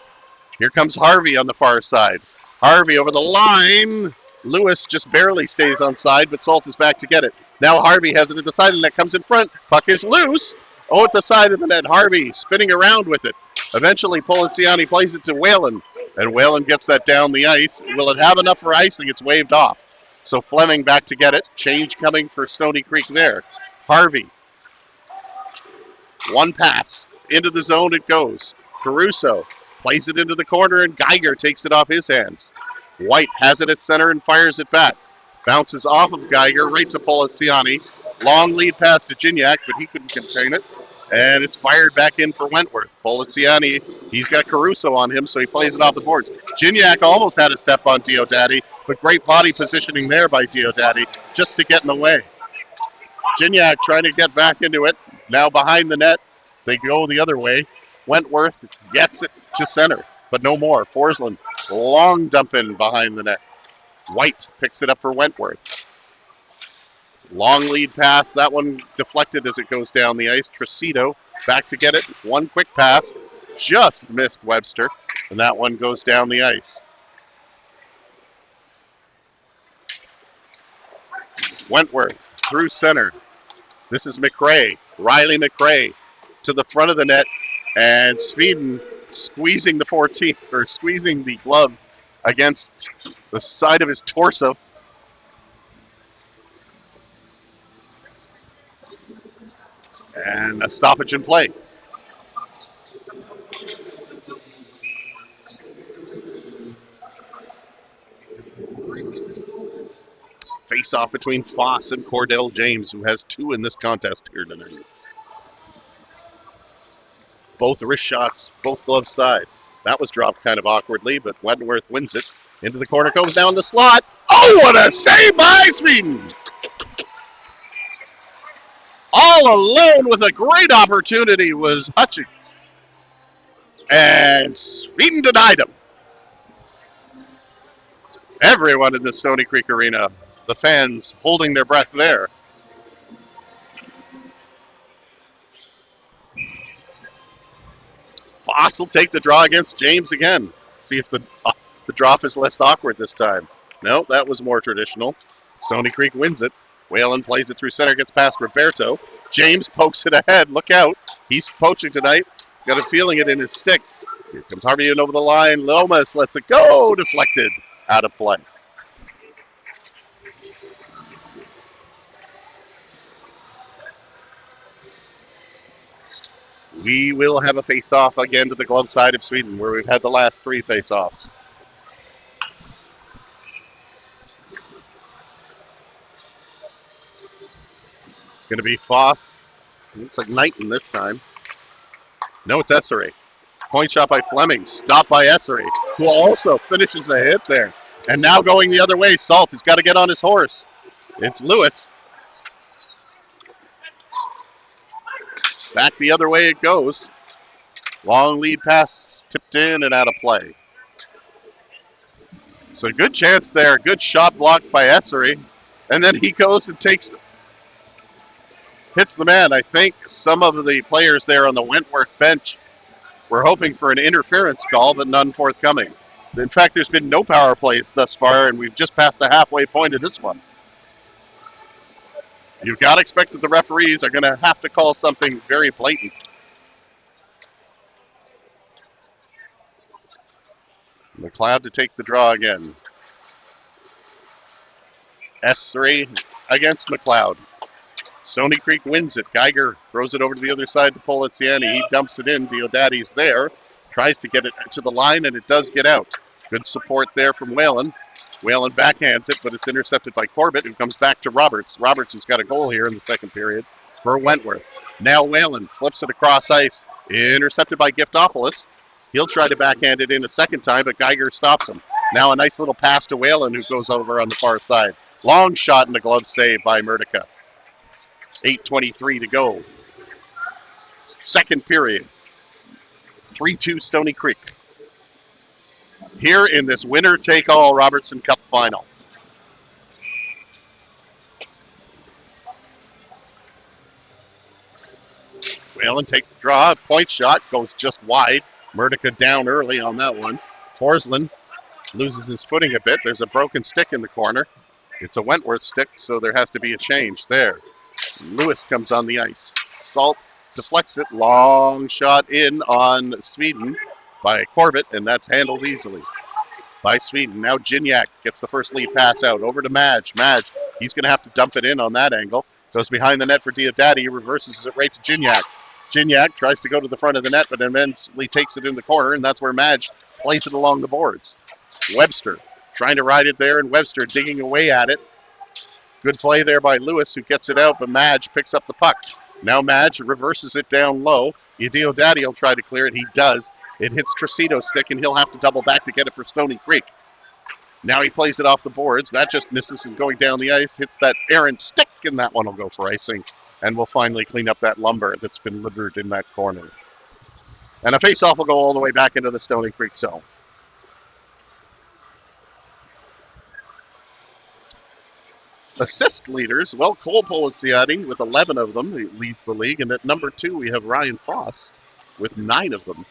Here comes Harvey on the far side. Harvey over the line. Lewis just barely stays on side, but Salt is back to get it. Now Harvey has it at the side of the net, comes in front. Puck is loose. Oh, at the side of the net. Harvey spinning around with it. Eventually, Poliziani plays it to Whalen, and Whalen gets that down the ice. Will it have enough for icing? It's waved off. So Fleming back to get it. Change coming for Stoney Creek there. Harvey. One pass. Into the zone it goes. Caruso plays it into the corner, and Geiger takes it off his hands. White has it at center and fires it back. Bounces off of Geiger right to Poliziani. Long lead pass to Gignac, but he couldn't contain it. And it's fired back in for Wentworth. Poliziani, he's got Caruso on him, so he plays it off the boards. Gignac almost had a step on Diodati, but great body positioning there by Diodati just to get in the way. Gignac trying to get back into it. Now behind the net, they go the other way. Wentworth gets it to center, but no more. Forsland, long dump in behind the net. White picks it up for Wentworth. Long lead pass. That one deflected as it goes down the ice. Tracito back to get it. One quick pass. Just missed Webster. And that one goes down the ice. Wentworth through center. This is McRae. Riley McRae to the front of the net. And Sweden squeezing the 14th, or squeezing the glove against the side of his torso. And a stoppage in play. Face-off between Foss and Cordell James, who has 2 in this contest here tonight. Both wrist shots, both glove side. That was dropped kind of awkwardly, but Wentworth wins it. Into the corner, goes down the slot. Oh, what a save by Sweden! All alone with a great opportunity was Hutchings. And Sweden denied him. Everyone in the Stoney Creek Arena, the fans holding their breath there. Foss will take the draw against James again. See if the drop is less awkward this time. No, that was more traditional. Stoney Creek wins it. Whalen plays it through center, gets past Roberto. James pokes it ahead. Look out. He's poaching tonight. Got a feeling it in his stick. Here comes Harvey in over the line. Lomas lets it go. Deflected. Out of play. We will have a face-off again to the glove side of Sweden, where we've had the last 3 face-offs. It's going to be Foss. Looks like Knighton this time. No, it's Essery. Point shot by Fleming. Stopped by Essery, who also finishes a hit there. And now going the other way, Salt has got to get on his horse. It's Lewis. Back the other way it goes. Long lead pass tipped in and out of play. So good chance there. Good shot blocked by Essery. And then he goes and hits the man. I think some of the players there on the Wentworth bench were hoping for an interference call, but none forthcoming. In fact, there's been no power plays thus far, and we've just passed the halfway point of this one. You've got to expect that the referees are going to have to call something very blatant. McLeod to take the draw again. S3 against McLeod. Stoney Creek wins it. Geiger throws it over to the other side to Poliziani. He dumps it in. Diodati's there. Tries to get it to the line, and it does get out. Good support there from Whalen. Whalen backhands it, but it's intercepted by Corbett, who comes back to Roberts. Roberts, who's got a goal here in the second period for Wentworth. Now Whalen flips it across ice. Intercepted by Giftopoulos. He'll try to backhand it in a second time, but Geiger stops him. Now a nice little pass to Whalen, who goes over on the far side. Long shot and a glove save by Murdica. 8:23 to go. Second period. 3-2 Stoney Creek. Here in this winner-take-all Robertson Cup final. Whalen takes the draw. Point shot goes just wide. Murdica down early on that one. Forsland loses his footing a bit. There's a broken stick in the corner. It's a Wentworth stick, so there has to be a change there. Lewis comes on the ice. Salt deflects it. Long shot in on Sweden by Corbett, and that's handled easily by Sweden. Now Gignac gets the first lead pass out. Over to Madge. Madge, he's going to have to dump it in on that angle. Goes behind the net for Diodati. Reverses it right to Gignac. Gignac tries to go to the front of the net, but eventually takes it in the corner, and that's where Madge plays it along the boards. Webster trying to ride it there, and Webster digging away at it. Good play there by Lewis, who gets it out, but Madge picks up the puck. Now Madge reverses it down low. Diodati will try to clear it. He does. It hits Tracito's stick, and he'll have to double back to get it for Stoney Creek. Now he plays it off the boards. That just misses, and going down the ice, hits that errant stick, and that one will go for icing. And we'll finally clean up that lumber that's been littered in that corner. And a face-off will go all the way back into the Stoney Creek zone. Assist leaders, well, Cole Poliziani with 11 of them. He leads the league. And at number 2, we have Ryan Foss with 9 of them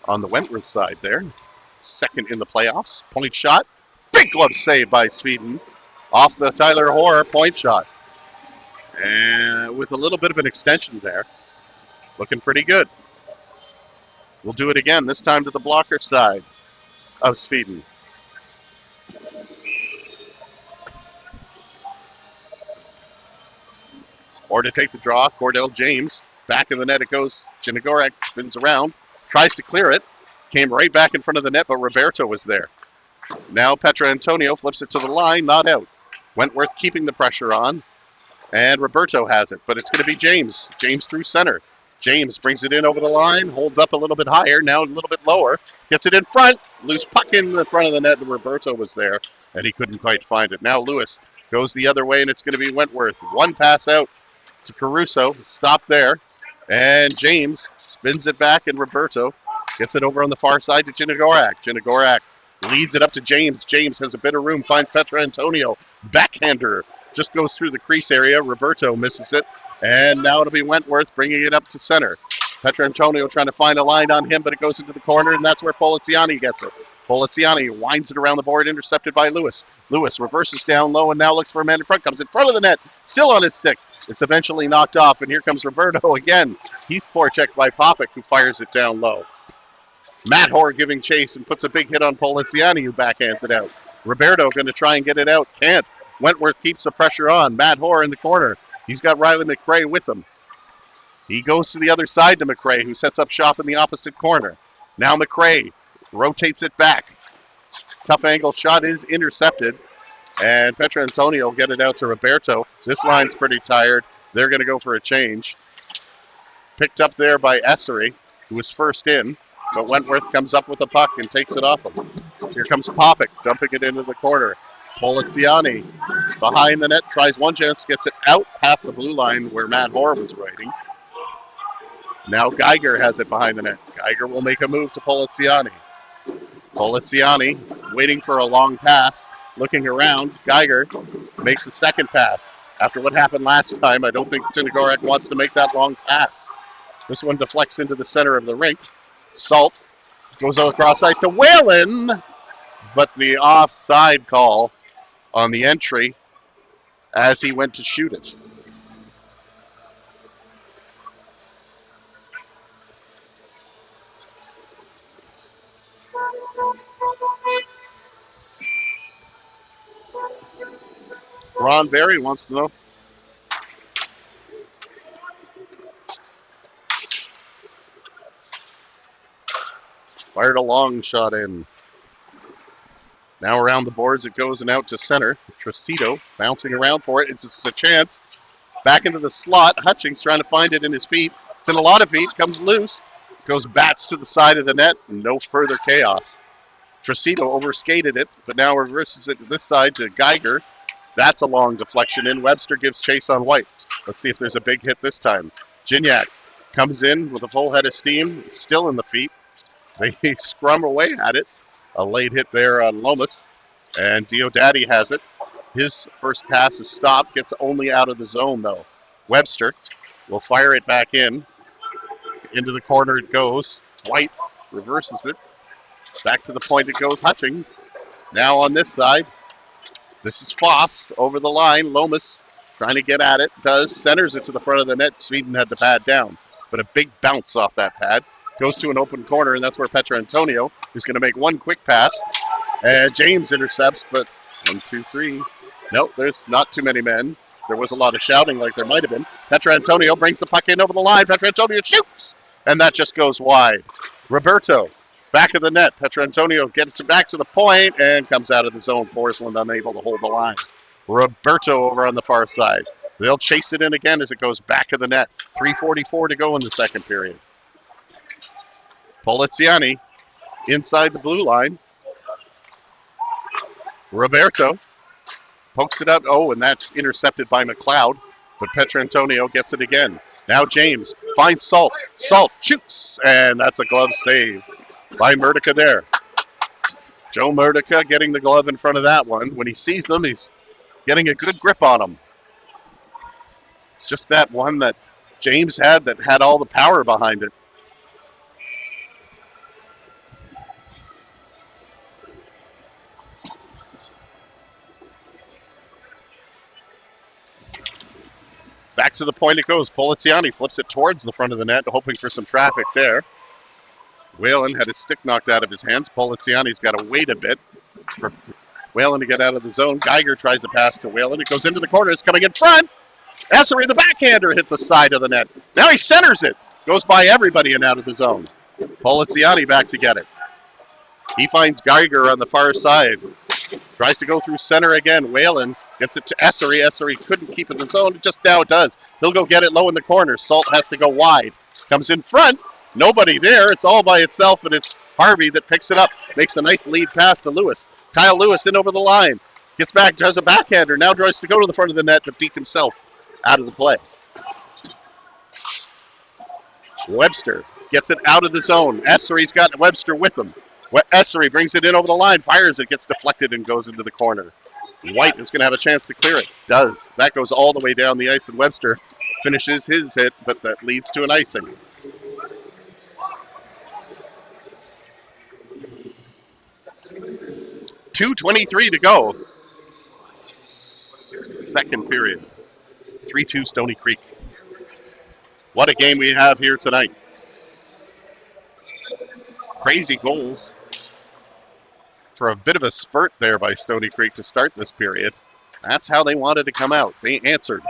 on the Wentworth side there. Second in the playoffs. Point shot. Big glove save by Sweden. Off the Tyler Hoare point shot. And with a little bit of an extension there. Looking pretty good. We'll do it again, this time to the blocker side of Sweden. Or to take the draw, Cordell James. Back in the net it goes. Chinagorek spins around. Tries to clear it. Came right back in front of the net, but Roberto was there. Now Petra Antonio flips it to the line, not out. Wentworth keeping the pressure on. And Roberto has it, but it's going to be James. James through center. James brings it in over the line, holds up a little bit higher, now a little bit lower. Gets it in front. Loose puck in the front of the net, and Roberto was there, and he couldn't quite find it. Now Lewis goes the other way, and it's going to be Wentworth. One pass out to Caruso. Stop there. And James spins it back, and Roberto gets it over on the far side to Chinagorek. Chinagorek leads it up to James. James has a bit of room, finds Petra Antonio. Backhander just goes through the crease area. Roberto misses it. And now it'll be Wentworth bringing it up to center. Petra Antonio trying to find a line on him, but it goes into the corner, and that's where Poliziani gets it. Poliziani winds it around the board, intercepted by Lewis. Lewis reverses down low and now looks for a man in front. Comes in front of the net, still on his stick. It's eventually knocked off, and here comes Roberto again. He's forechecked by Popick, who fires it down low. Matt Hoare giving chase and puts a big hit on Poliziani, who backhands it out. Roberto going to try and get it out. Can't. Wentworth keeps the pressure on. Matt Hoare in the corner. He's got Riley McRae with him. He goes to the other side to McRae, who sets up shop in the opposite corner. Now McRae rotates it back. Tough angle shot is intercepted. And Petra Antonio will get it out to Roberto. This line's pretty tired. They're going to go for a change. Picked up there by Essery, who was first in. But Wentworth comes up with the puck and takes it off him. Here comes Popick, dumping it into the corner. Poliziani behind the net, tries one chance, gets it out past the blue line where Matt Hoare was waiting. Now Geiger has it behind the net. Geiger will make a move to Poliziani. Poliziani waiting for a long pass, looking around. Geiger makes the second pass. After what happened last time, I don't think Tinagorek wants to make that long pass. This one deflects into the center of the rink. Salt goes across ice to Whalen, but the offside call on the entry as he went to shoot it. Ron Berry wants to know. Fired a long shot in. Now around the boards it goes and out to center. Tracito bouncing around for it. It's just a chance. Back into the slot. Hutchings trying to find it in his feet. It's in a lot of feet. Comes loose. Goes bats to the side of the net. No further chaos. Tracito overskated it, but now reverses it to this side to Geiger. That's a long deflection in. Webster gives chase on White. Let's see if there's a big hit this time. Gignac comes in with a full head of steam. It's still in the feet. They scrum away at it. A late hit there on Lomas. And Diodati has it. His first pass is stopped. Gets only out of the zone, though. Webster will fire it back in. Into the corner it goes. White reverses it. Back to the point it goes. Hutchings. Now on this side. This is Foss over the line. Lomas trying to get at it. Centers it to the front of the net. Sweden had the pad down. But a big bounce off that pad. Goes to an open corner, and that's where Petrantonio is going to make one quick pass. And James intercepts, but 1, 2, 3. Nope, there's not too many men. There was a lot of shouting like there might have been. Petrantonio brings the puck in over the line. Petrantonio shoots, and that just goes wide. Roberto, back of the net. Petrantonio gets it back to the point and comes out of the zone. Forsland unable to hold the line. Roberto over on the far side. They'll chase it in again as it goes back of the net. 3:44 to go in the second period. Poliziani inside the blue line. Roberto pokes it up. Oh, and that's intercepted by McLeod. But Petrantonio gets it again. Now James finds Salt. Salt shoots, and that's a glove save by Murdica there. Joe Murdica getting the glove in front of that one. When he sees them, he's getting a good grip on them. It's just that one that James had that had all the power behind it. Back to the point it goes. Poliziani flips it towards the front of the net, hoping for some traffic there. Whalen had his stick knocked out of his hands. Poliziani's got to wait a bit for Whalen to get out of the zone. Geiger tries a pass to Whalen. It goes into the corner. It's coming in front. Essery, the backhander, hit the side of the net. Now he centers it. Goes by everybody and out of the zone. Poliziani back to get it. He finds Geiger on the far side. Tries to go through center again. Whalen gets it to Essery. Essery couldn't keep it in the zone. Just now it does. He'll go get it low in the corner. Salt has to go wide. Comes in front. Nobody there. It's all by itself, and it's Harvey that picks it up. Makes a nice lead pass to Lewis. Kyle Lewis in over the line. Gets back, does a backhander. Now tries to go to the front of the net, but Deke himself out of the play. Webster gets it out of the zone. Essery's got Webster with him. Essery brings it in over the line, fires it, gets deflected, and goes into the corner. White is going to have a chance to clear it. Does. That goes all the way down the ice, and Webster finishes his hit, but that leads to an icing. .2:23 to go. Second period. 3-2 Stoney Creek. What a game we have here tonight. Crazy goals for a bit of a spurt there by Stoney Creek to start this period. That's how they wanted to come out. They answered.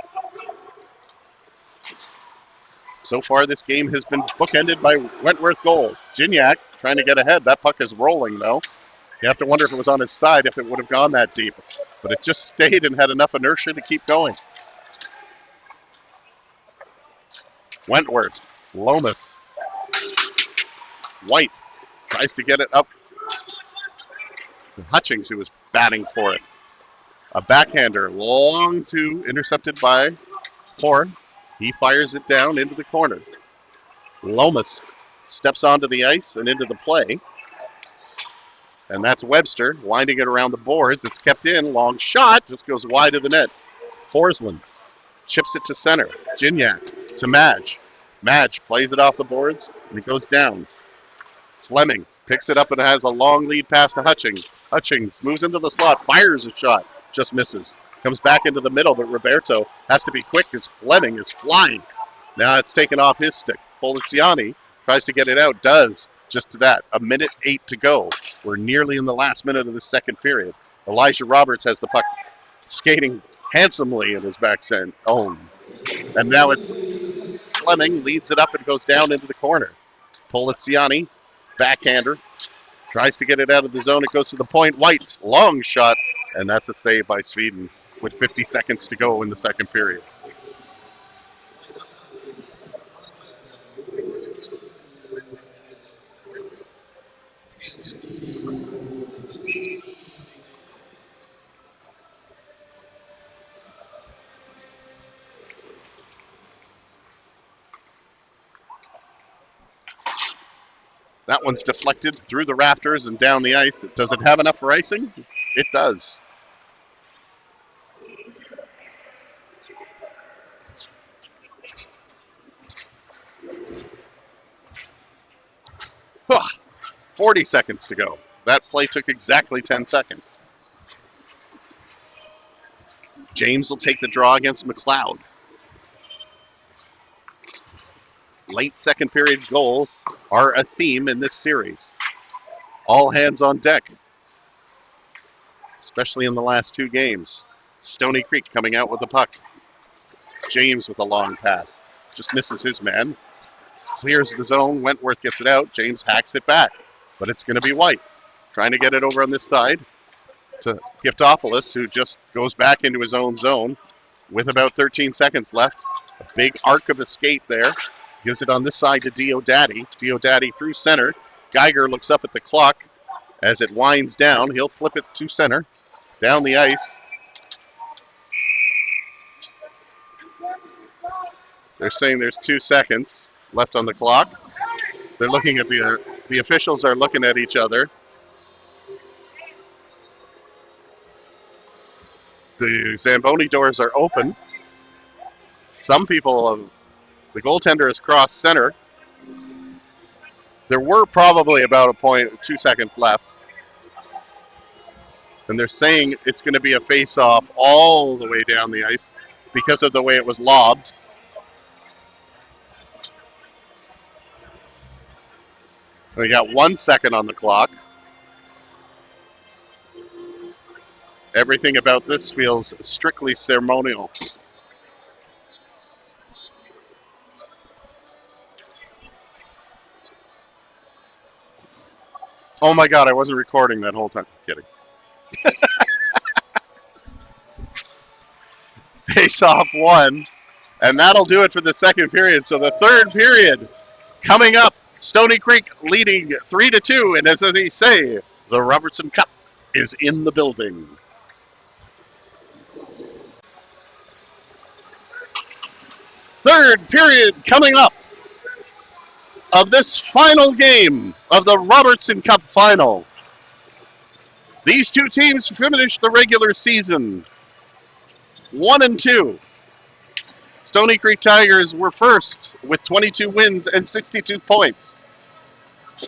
So far, this game has been bookended by Wentworth goals. Gignac trying to get ahead. That puck is rolling, though. You have to wonder if it was on his side, if it would have gone that deep. But it just stayed and had enough inertia to keep going. Wentworth, Lomas, White tries to get it up. Hutchings, who was batting for it. A backhander, long two, intercepted by Horn. He fires it down into the corner. Lomas steps onto the ice and into the play. And that's Webster winding it around the boards. It's kept in. Long shot. Just goes wide of the net. Forsland chips it to center. Gignac to Madge. Madge plays it off the boards, and it goes down. Fleming picks it up and has a long lead pass to Hutchings. Hutchings moves into the slot, fires a shot, just misses. Comes back into the middle, but Roberto has to be quick as Fleming is flying. Now it's taken off his stick. Poliziani tries to get it out, does just to that. 1:08 to go. We're nearly in the last minute of the second period. Elijah Roberts has the puck skating handsomely in his back end. And now it's Fleming leads it up and goes down into the corner. Poliziani, backhander, tries to get it out of the zone. It goes to the point. White, long shot, and that's a save by Sweden with 50 seconds to go in the second period. That one's deflected through the rafters and down the ice. Does it have enough for icing? It does. Huh. 40 seconds to go. That play took exactly 10 seconds. James will take the draw against McLeod. Late second period goals are a theme in this series. All hands on deck, especially in the last two games. Stoney Creek coming out with the puck. James with a long pass. Just misses his man. Clears the zone. Wentworth gets it out. James hacks it back. But it's going to be White. Trying to get it over on this side to Giftopoulos, who just goes back into his own zone with about 13 seconds left. A big arc of a skate there. Gives it on this side to Diodati. Diodati through center. Geiger looks up at the clock as it winds down. He'll flip it to center. Down the ice. They're saying there's 2 seconds left on the clock. They're looking at the officials are looking at each other. The Zamboni doors are open. Some people the goaltender has crossed center. There were probably about 2 seconds left. And they're saying it's going to be a face-off all the way down the ice because of the way it was lobbed. We got 1 second on the clock. Everything about this feels strictly ceremonial. Oh my God, I wasn't recording that whole time. Kidding. Face off 1, and that'll do it for the second period. So the third period coming up. Stoney Creek leading 3-2, and as they say, the Robertson Cup is in the building. Third period coming up of this final game of the Robertson Cup final. These two teams finished the regular season 1-2. Stoney Creek Tigers were first with 22 wins and 62 points.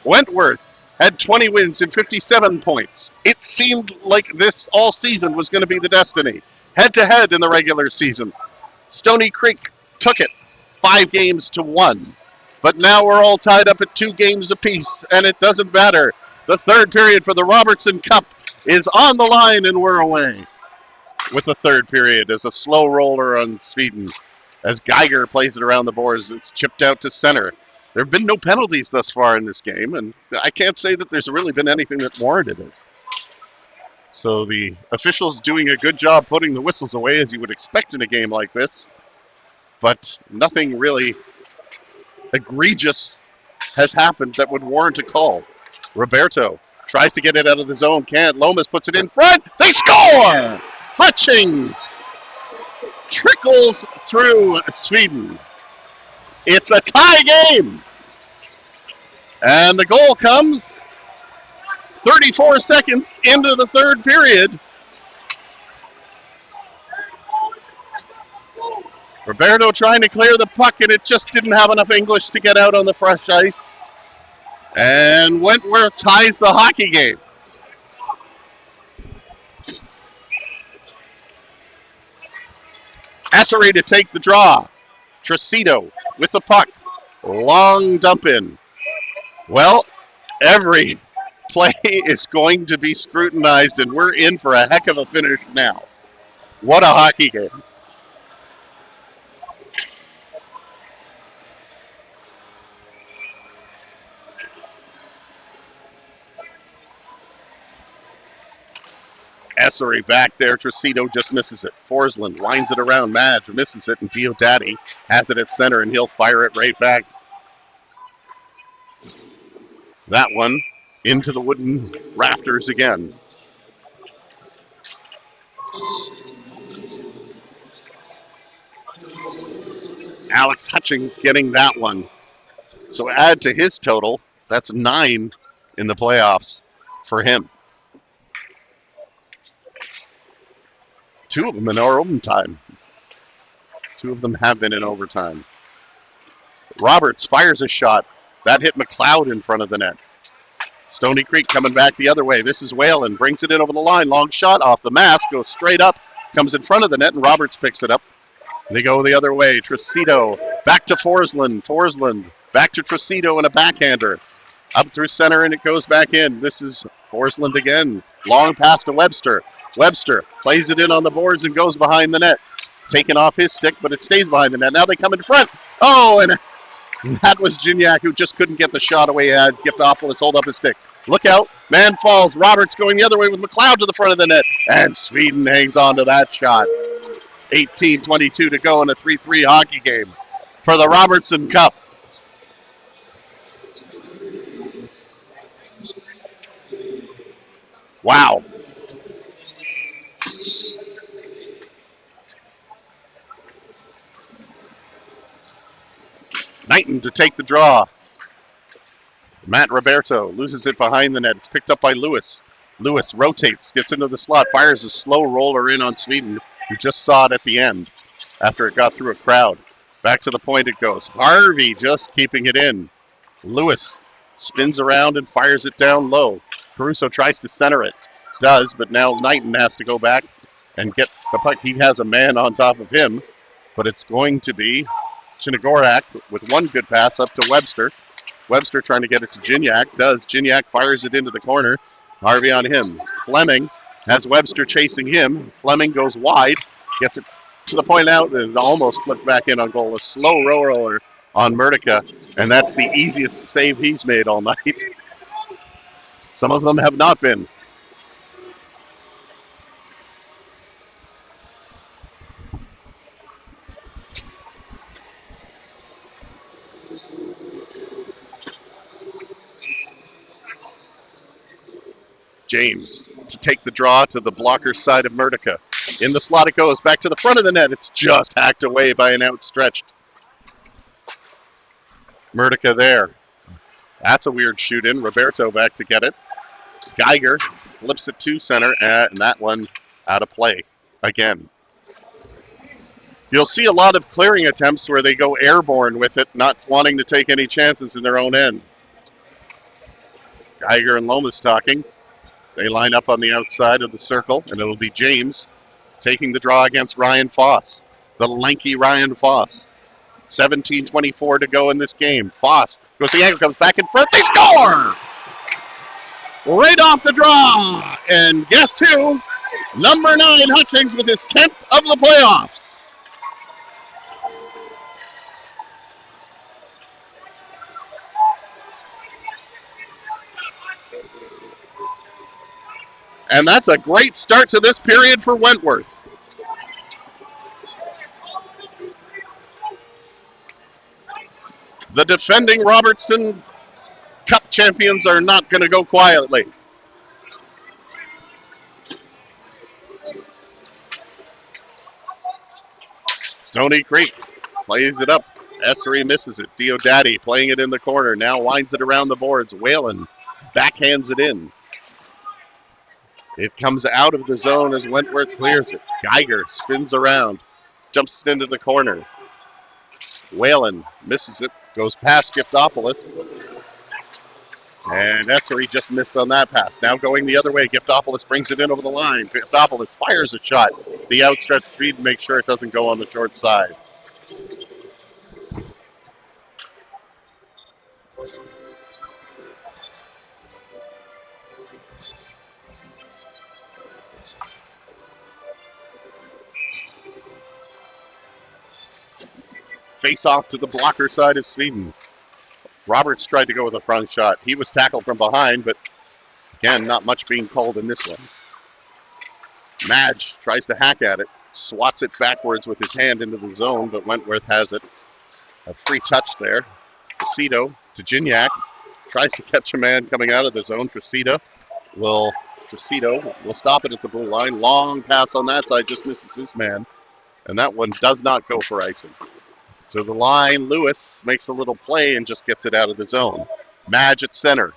Wentworth had 20 wins and 57 points. It seemed like this all season was going to be the destiny. Head-to-head in the regular season. Stoney Creek took it 5-1. But now we're all tied up at 2 games apiece, and it doesn't matter. The third period for the Robertson Cup is on the line, and we're away. With the third period as a slow roller on Sweden. As Geiger plays it around the boards, it's chipped out to center. There have been no penalties thus far in this game, and I can't say that there's really been anything that warranted it. So the officials doing a good job putting the whistles away, as you would expect in a game like this. But nothing really egregious has happened that would warrant a call. Roberto tries to get it out of the zone, can't. Lomas puts it in front. They score! Hutchings trickles through Sweden. It's a tie game. And the goal comes 34 seconds into the third period. Roberto trying to clear the puck, and it just didn't have enough English to get out on the fresh ice. And Wentworth ties the hockey game. Essery to take the draw. Tracito with the puck. Long dump in. Well, every play is going to be scrutinized, and we're in for a heck of a finish now. What a hockey game. Essery back there. Tracito just misses it. Forsland winds it around. Madge misses it, and Diodati has it at center, and he'll fire it right back. That one into the wooden rafters again. Alex Hutchings getting that one. So add to his total, that's 9 in the playoffs for him. 2 of them in overtime. 2 of them have been in overtime. Roberts fires a shot. That hit McLeod in front of the net. Stoney Creek coming back the other way. This is Whalen. Brings it in over the line. Long shot off the mask. Goes straight up. Comes in front of the net, and Roberts picks it up. They go the other way. Tracito back to Forsland. Forsland back to Tracito and a backhander. Up through center, and it goes back in. This is Forsland again. Long pass to Webster. Webster plays it in on the boards and goes behind the net. Taken off his stick, but it stays behind the net. Now they come in front. Oh, and that was Gignac, who just couldn't get the shot away. Had Giftopoulos hold up his stick. Look out. Man falls. Roberts going the other way with McLeod to the front of the net. And Sweden hangs on to that shot. 18:22 to go in a 3-3 hockey game for the Robertson Cup. Wow. Knighton to take the draw. Matt Roberto loses it behind the net. It's picked up by Lewis. Lewis rotates, gets into the slot, fires a slow roller in on Sweden, who just saw it at the end after it got through a crowd. Back to the point it goes. Harvey just keeping it in. Lewis spins around and fires it down low. Caruso tries to center it. Does, but now Knighton has to go back and get the puck. He has a man on top of him, but it's going to be Chinagorak with one good pass up to Webster. Webster trying to get it to Gignac. Does. Gignac fires it into the corner. Harvey on him. Fleming has Webster chasing him. Fleming goes wide. Gets it to the point out and almost flipped back in on goal. A slow roller on Murtica, and that's the easiest save he's made all night. Some of them have not been. James to take the draw to the blocker side of Murtica. In the slot it goes. Back to the front of the net. It's just hacked away by an outstretched Murtica there. That's a weird shoot in. Roberto back to get it. Geiger flips it to center, and that one out of play again. You'll see a lot of clearing attempts where they go airborne with it, not wanting to take any chances in their own end. Geiger and Lomas talking. They line up on the outside of the circle, and it'll be James taking the draw against Ryan Foss, the lanky Ryan Foss. 17:24 to go in this game. Foss goes the angle, comes back in front. They score! Right off the draw. And guess who? Number 9, Hutchings, with his 10th of the playoffs. And that's a great start to this period for Wentworth. The defending Robertson Cup champions are not going to go quietly. Stoney Creek plays it up. Essery misses it. Diodati playing it in the corner. Now winds it around the boards. Whalen backhands it in. It comes out of the zone as Wentworth clears it. Geiger spins around, jumps it into the corner. Whalen misses it, goes past Giftopoulos. And Essery just missed on that pass. Now going the other way, Giftopoulos brings it in over the line. Giftopoulos fires a shot. The outstretched speed to make sure it doesn't go on the short side. Face off to the blocker side of Sweden. Roberts tried to go with a front shot. He was tackled from behind, but again, not much being called in this one. Madge tries to hack at it, swats it backwards with his hand into the zone, but Wentworth has it. A free touch there. Tracito to Gignac. Tries to catch a man coming out of the zone. Tracito will stop it at the blue line. Long pass on that side, just misses his man. And that one does not go for icing. To the line, Lewis makes a little play and just gets it out of the zone. Madge at center.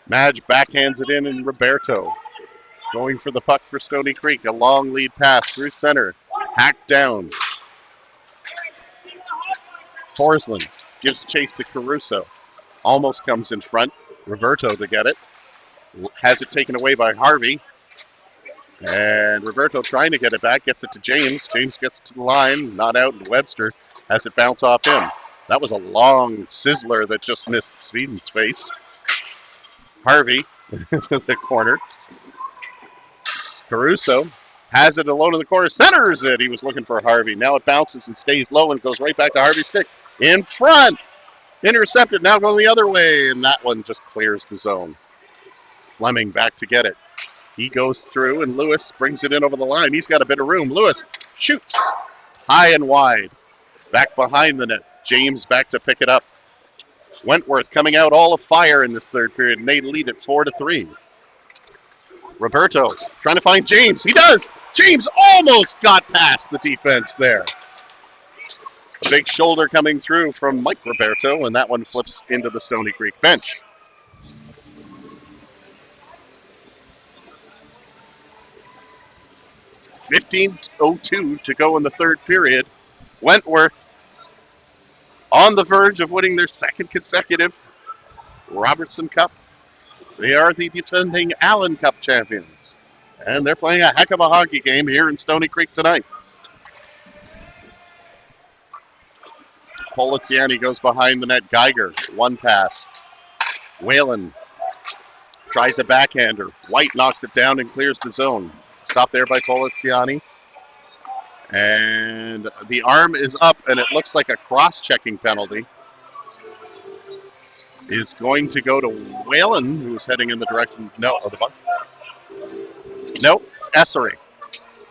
Madge backhands it in, and Roberto going for the puck for Stoney Creek. A long lead pass through center. Hacked down. Forsland gives chase to Caruso. Almost comes in front. Roberto to get it. Has it taken away by Harvey. And Roberto trying to get it back. Gets it to James. James gets to the line. Not out. And Webster has it bounce off him. That was a long sizzler that just missed Sweden's face. Harvey to the corner. Caruso has it alone in the corner. Centers it. He was looking for Harvey. Now it bounces and stays low and goes right back to Harvey's stick. In front. Intercepted. Now going the other way. And that one just clears the zone. Fleming back to get it. He goes through and Lewis brings it in over the line. He's got a bit of room. Lewis shoots high and wide. Back behind the net. James back to pick it up. Wentworth coming out all afire in this third period, and they lead it 4-3. Roberto trying to find James. He does. James almost got past the defense there. A big shoulder coming through from Mike Roberto, and that one flips into the Stoney Creek bench. .02 to go in the third period. Wentworth on the verge of winning their second consecutive Robertson Cup. They are the defending Allen Cup champions. And they're playing a heck of a hockey game here in Stoney Creek tonight. Poliziani goes behind the net. Geiger, one pass. Whalen tries a backhander. White knocks it down and clears the zone. Stopped there by Poliziani. And the arm is up, and it looks like a cross-checking penalty is going to go to Whalen, who's heading in the direction of the puck. Nope, it's Essery.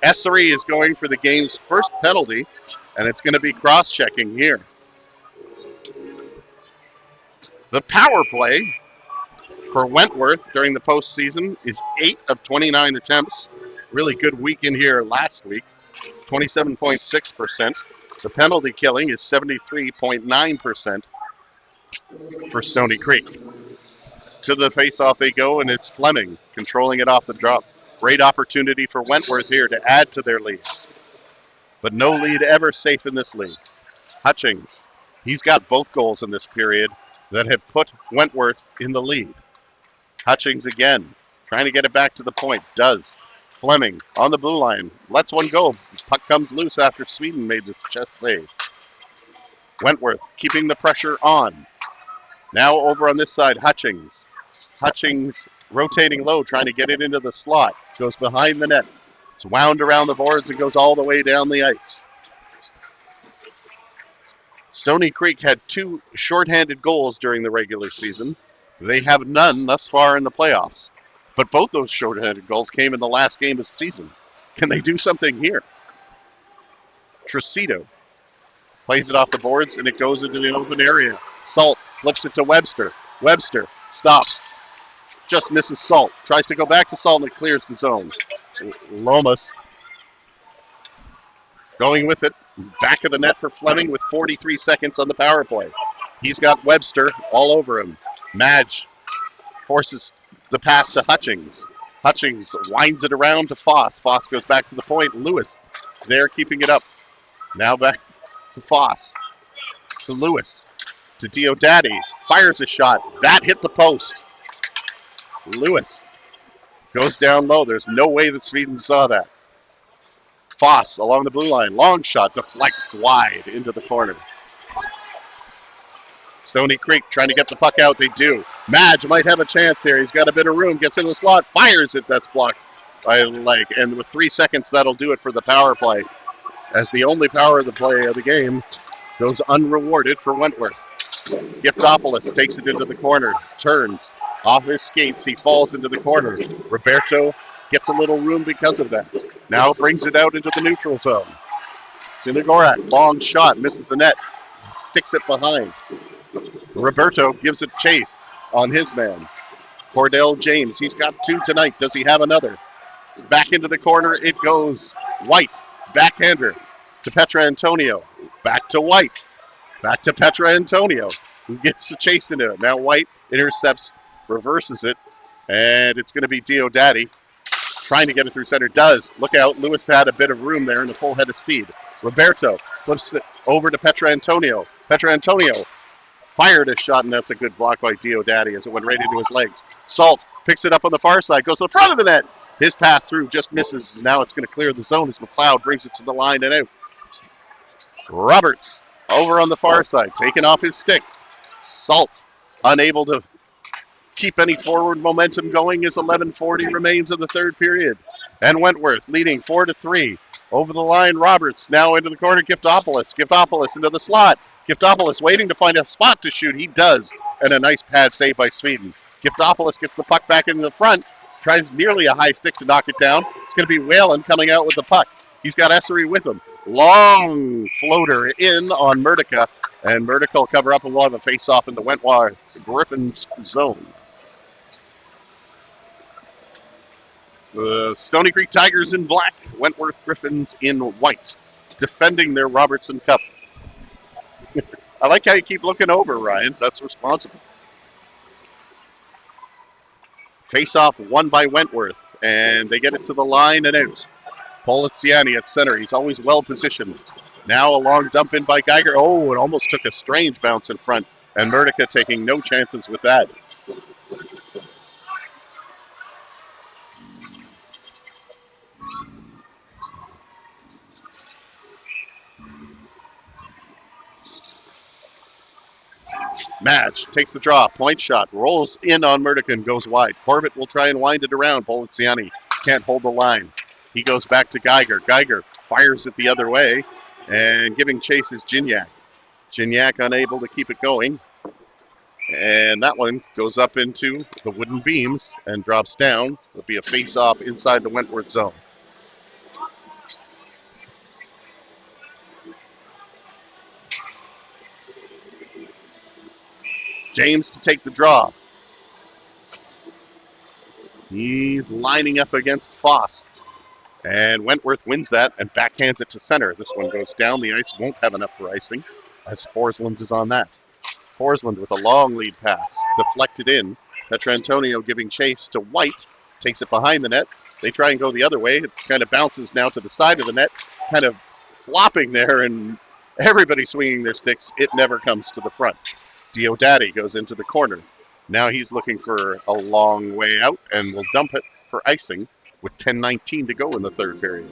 Essery is going for the game's first penalty, and it's going to be cross-checking here. The power play for Wentworth during the postseason is 8 of 29 attempts. Really good week in here last week, 27.6%. The penalty killing is 73.9% for Stoney Creek. To the face-off they go, and it's Fleming controlling it off the drop. Great opportunity for Wentworth here to add to their lead. But no lead ever safe in this league. Hutchings, he's got both goals in this period that have put Wentworth in the lead. Hutchings again, trying to get it back to the point, does. Fleming on the blue line, lets one go. Puck comes loose after Sweden made the chest save. Wentworth keeping the pressure on. Now over on this side, Hutchings. Hutchings rotating low, trying to get it into the slot. Goes behind the net. It's wound around the boards and goes all the way down the ice. Stoney Creek had 2 shorthanded goals during the regular season. They have none thus far in the playoffs. But both those shorthanded goals came in the last game of the season. Can they do something here? Tracito plays it off the boards, and it goes into the open area. Salt flips it to Webster. Webster stops. Just misses Salt. Tries to go back to Salt, and it clears the zone. Lomas going with it. Back of the net for Fleming with 43 seconds on the power play. He's got Webster all over him. Madge forces the pass to Hutchings. Hutchings winds it around to Foss. Foss goes back to the point. Lewis there keeping it up. Now back to Foss. To Lewis. To Diodati. Fires a shot. That hit the post. Lewis goes down low. There's no way that Sweden saw that. Foss along the blue line. Long shot. Deflects wide into the corner. Stoney Creek trying to get the puck out. They do. Madge might have a chance here. He's got a bit of room. Gets in the slot. Fires it. That's blocked by Leg. And with 3 seconds, that'll do it for the power play. As the only power of the play of the game goes unrewarded for Wentworth. Giftopoulos takes it into the corner. Turns. Off his skates. He falls into the corner. Roberto gets a little room because of that. Now brings it out into the neutral zone. Sinagorak, long shot. Misses the net. Sticks it behind. Roberto gives it chase on his man. Cordell James, he's got 2 tonight. Does he have another? Back into the corner it goes. White, backhander to Petra Antonio. Back to White. Back to Petra Antonio, who gets a chase into it. Now White intercepts, reverses it, and it's going to be Diodati trying to get it through center. Does. Look out. Lewis had a bit of room there in the full head of speed. Roberto flips it over to Petra Antonio. Petra Antonio fired a shot, and that's a good block by Diodati as it went right into his legs. Salt picks it up on the far side, goes to the front of the net. His pass through just misses. Now it's going to clear the zone as McLeod brings it to the line and out. Roberts over on the far side, taking off his stick. Salt unable to keep any forward momentum going as 11:40 remains in the third period. And Wentworth leading 4-3. Over the line, Roberts now into the corner. Giftopoulos into the slot. Giftopoulos waiting to find a spot to shoot. He does. And a nice pad save by Sweden. Giftopoulos gets the puck back into the front. Tries nearly a high stick to knock it down. It's going to be Whalen coming out with the puck. He's got Essery with him. Long floater in on Murdica. And Murdica will cover up and we'll have a face-off in the Wentworth Gryphins zone. The Stoney Creek Tigers in black. Wentworth Gryphins in white. Defending their Robertson Cup. I like how you keep looking over, Ryan. That's responsible. Face-off won by Wentworth, and they get it to the line and out. Poliziani at center. He's always well-positioned. Now a long dump in by Geiger. Oh, it almost took a strange bounce in front, and Murdica taking no chances with that. Madge takes the draw, point shot, rolls in on Murdica and goes wide. Corbett will try and wind it around. Poliziani can't hold the line. He goes back to Geiger. Geiger fires it the other way, and giving chase is Gignac. Gignac unable to keep it going, and that one goes up into the wooden beams and drops down. It'll be a face-off inside the Wentworth zone. James to take the draw. He's lining up against Foss. And Wentworth wins that and backhands it to center. This one goes down the ice, won't have enough for icing, as Forsland is on that. Forsland with a long lead pass, deflected in. Petra Antonio giving chase to White, takes it behind the net. They try and go the other way. It kind of bounces now to the side of the net, kind of flopping there, and everybody swinging their sticks. It never comes to the front. Diodati goes into the corner. Now he's looking for a long way out and will dump it for icing with 10:19 to go in the third period.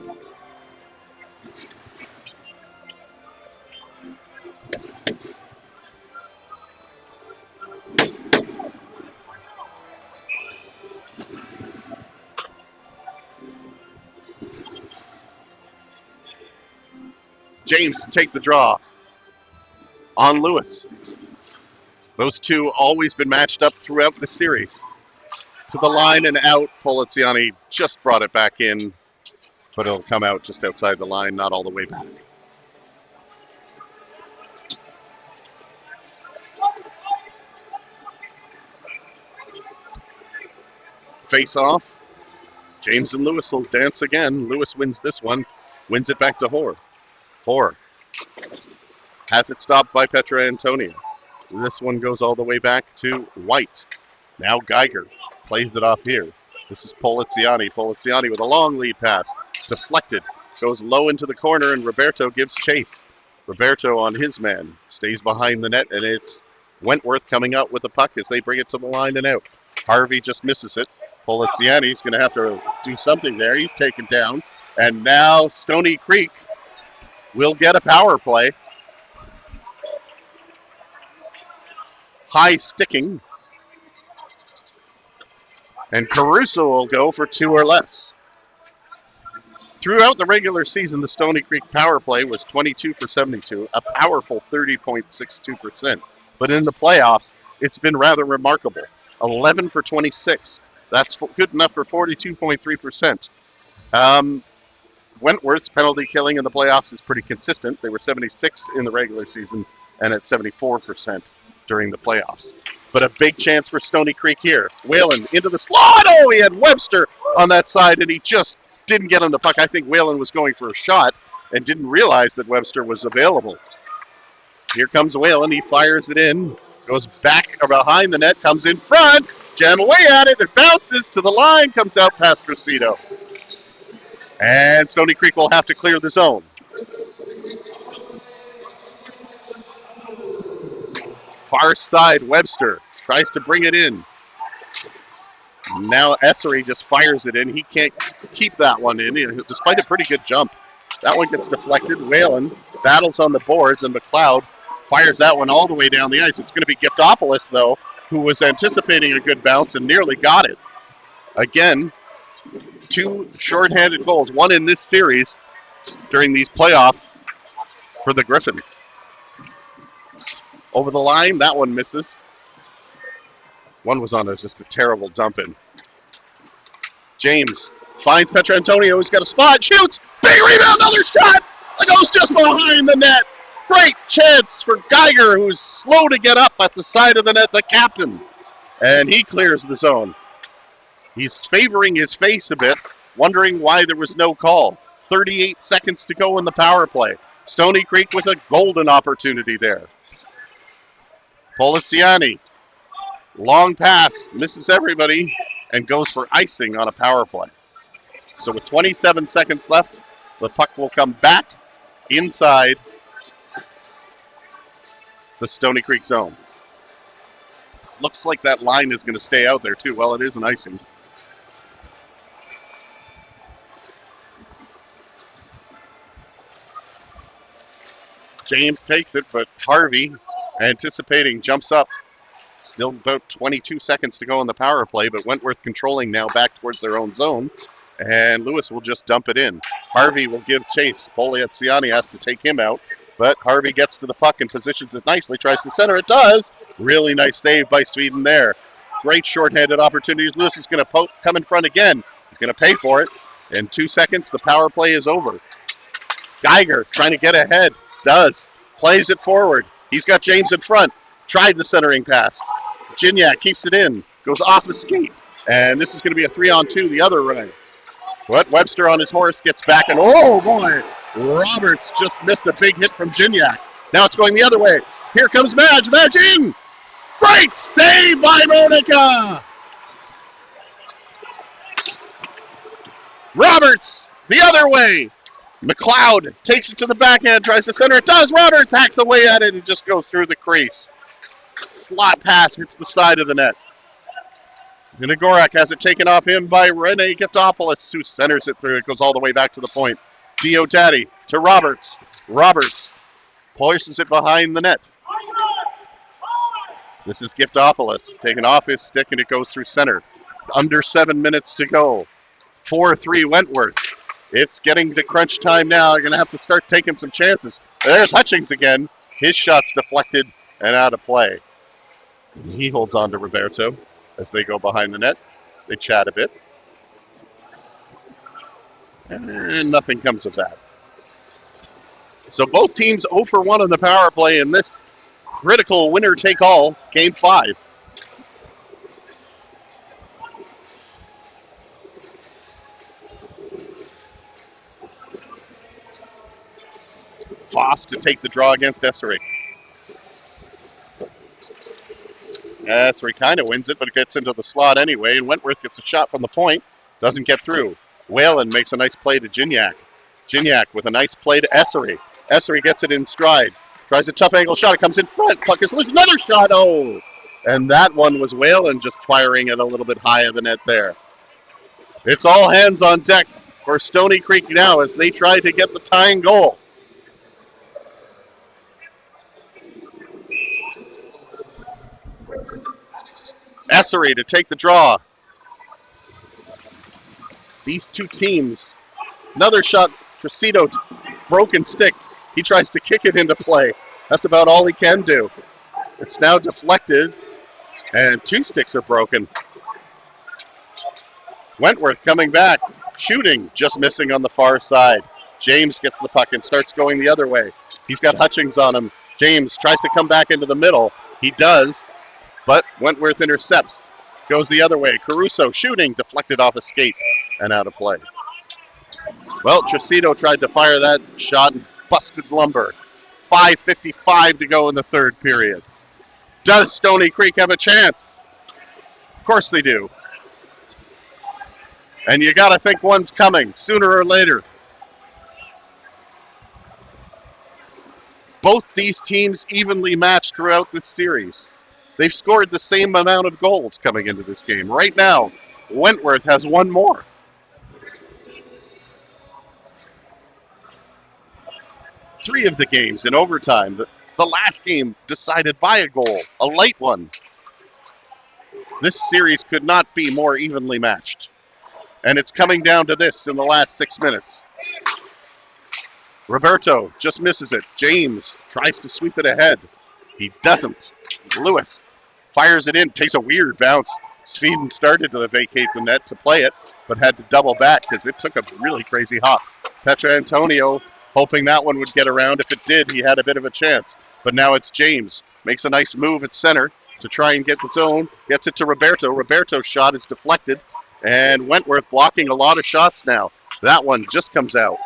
James to take the draw on Lewis. Those two always been matched up throughout the series. To the line and out. Poliziani just brought it back in, but it'll come out just outside the line, not all the way back. Face off. James and Lewis will dance again. Lewis wins this one, wins it back to Hoare. Hoare has it stopped by Petra Antonio. This one goes all the way back to White. Now Geiger plays it off here. This is Poliziani. Poliziani with a long lead pass. Deflected. Goes low into the corner, and Roberto gives chase. Roberto on his man. Stays behind the net, and it's Wentworth coming out with the puck as they bring it to the line and out. Harvey just misses it. Poliziani's going to have to do something there. He's taken down. And now Stoney Creek will get a power play. High sticking. And Caruso will go for 2 or less. Throughout the regular season, the Stoney Creek power play was 22 for 72, a powerful 30.62%. But in the playoffs, it's been rather remarkable. 11 for 26. That's good enough for 42.3%. Wentworth's penalty killing in the playoffs is pretty consistent. They were 76 in the regular season and at 74% during the playoffs. But a big chance for Stoney Creek here. Whalen into the slot. Oh, he had Webster on that side, and he just didn't get on the puck. I think Whalen was going for a shot and didn't realize that Webster was available. Here comes Whalen. He fires it in. Goes back behind the net. Comes in front. Jam away at it. It bounces to the line. Comes out past Tracito. And Stoney Creek will have to clear the zone. Far side, Webster tries to bring it in. Now Essery just fires it in. He can't keep that one in, despite a pretty good jump. That one gets deflected. Whalen battles on the boards, and McLeod fires that one all the way down the ice. It's going to be Giftopoulos, though, who was anticipating a good bounce and nearly got it. Again, 2 shorthanded goals, one in this series during these playoffs for the Gryphins. Over the line, that one misses. One was on just a terrible dump in. James finds Petrantonio, who's got a spot, shoots, big rebound, another shot. It goes just behind the net. Great chance for Geiger, who's slow to get up at the side of the net, the captain. And he clears the zone. He's favoring his face a bit, wondering why there was no call. 38 seconds to go in the power play. Stoney Creek with a golden opportunity there. Poliziani, long pass, misses everybody, and goes for icing on a power play. So with 27 seconds left, the puck will come back inside the Stoney Creek zone. Looks like that line is going to stay out there too. Well, it is an icing. James takes it, but Harvey, anticipating, jumps up. Still about 22 seconds to go in the power play, but Wentworth controlling now back towards their own zone, and Lewis will just dump it in. Harvey will give chase. Poliziani has to take him out, but Harvey gets to the puck and positions it nicely, tries to center. It does. Really nice save by Sweden there. Great shorthanded opportunities. Lewis is going to come in front again. He's going to pay for it. In 2 seconds, the power play is over. Geiger trying to get ahead. Does. Plays it forward. He's got James in front. Tried the centering pass. Gignac keeps it in. Goes off a skate. And this is going to be a 3-on-2 the other way. But Webster on his horse gets back, and oh boy, Roberts just missed a big hit from Gignac. Now it's going the other way. Here comes Madge. Madge in. Great save by Monica. Roberts the other way. McLeod takes it to the backhand, tries to center. It does. Roberts hacks away at it and just goes through the crease. Slot pass hits the side of the net. Nagorak has it taken off him by Rene Giftopoulos, who centers it through. It goes all the way back to the point. Diodati to Roberts. Roberts pushes it behind the net. This is Giftopoulos taken off his stick, and it goes through center. Under 7 minutes to go. 4-3 Wentworth. It's getting to crunch time now. You're going to have to start taking some chances. There's Hutchings again. His shot's deflected and out of play. He holds on to Roberto as they go behind the net. They chat a bit. And nothing comes of that. So both teams 0 for 1 on the power play in this critical winner-take-all Game 5. Foss to take the draw against Essery. So he kind of wins it, but it gets into the slot anyway, and Wentworth gets a shot from the point. Doesn't get through. Whalen makes a nice play to Gignac. Gignac with a nice play to Essery. Essery gets it in stride. Tries a tough angle shot. It comes in front. Puck is loose. Another shot. Oh! And that one was Whalen just firing it a little bit high of the net there. It's all hands on deck for Stoney Creek now as they try to get the tying goal. Essery to take the draw. These two teams. Another shot. Tracito, broken stick. He tries to kick it into play. That's about all he can do. It's now deflected, and two sticks are broken. Wentworth coming back, shooting, just missing on the far side. James gets the puck and starts going the other way. He's got Hutchings on him. James tries to come back into the middle. He does, but Wentworth intercepts. Goes the other way. Caruso shooting, deflected off a skate and out of play. Well, Tracito tried to fire that shot and busted lumber. 5:55 to go in the third period. Does Stoney Creek have a chance? Of course they do. And you got to think one's coming sooner or later. Both these teams evenly matched throughout this series. They've scored the same amount of goals coming into this game. Right now, Wentworth has one more. Three of the games in overtime. The last game decided by a goal, a late one. This series could not be more evenly matched. And it's coming down to this in the last 6 minutes. Roberto just misses it. James tries to sweep it ahead. He doesn't. Lewis fires it in, takes a weird bounce. Sweden started to vacate the net to play it, but had to double back because it took a really crazy hop. Petrantonio hoping that one would get around. If it did, he had a bit of a chance. But now it's James. Makes a nice move at center to try and get its own. Gets it to Roberto. Roberto's shot is deflected. And Wentworth blocking a lot of shots now. That one just comes out.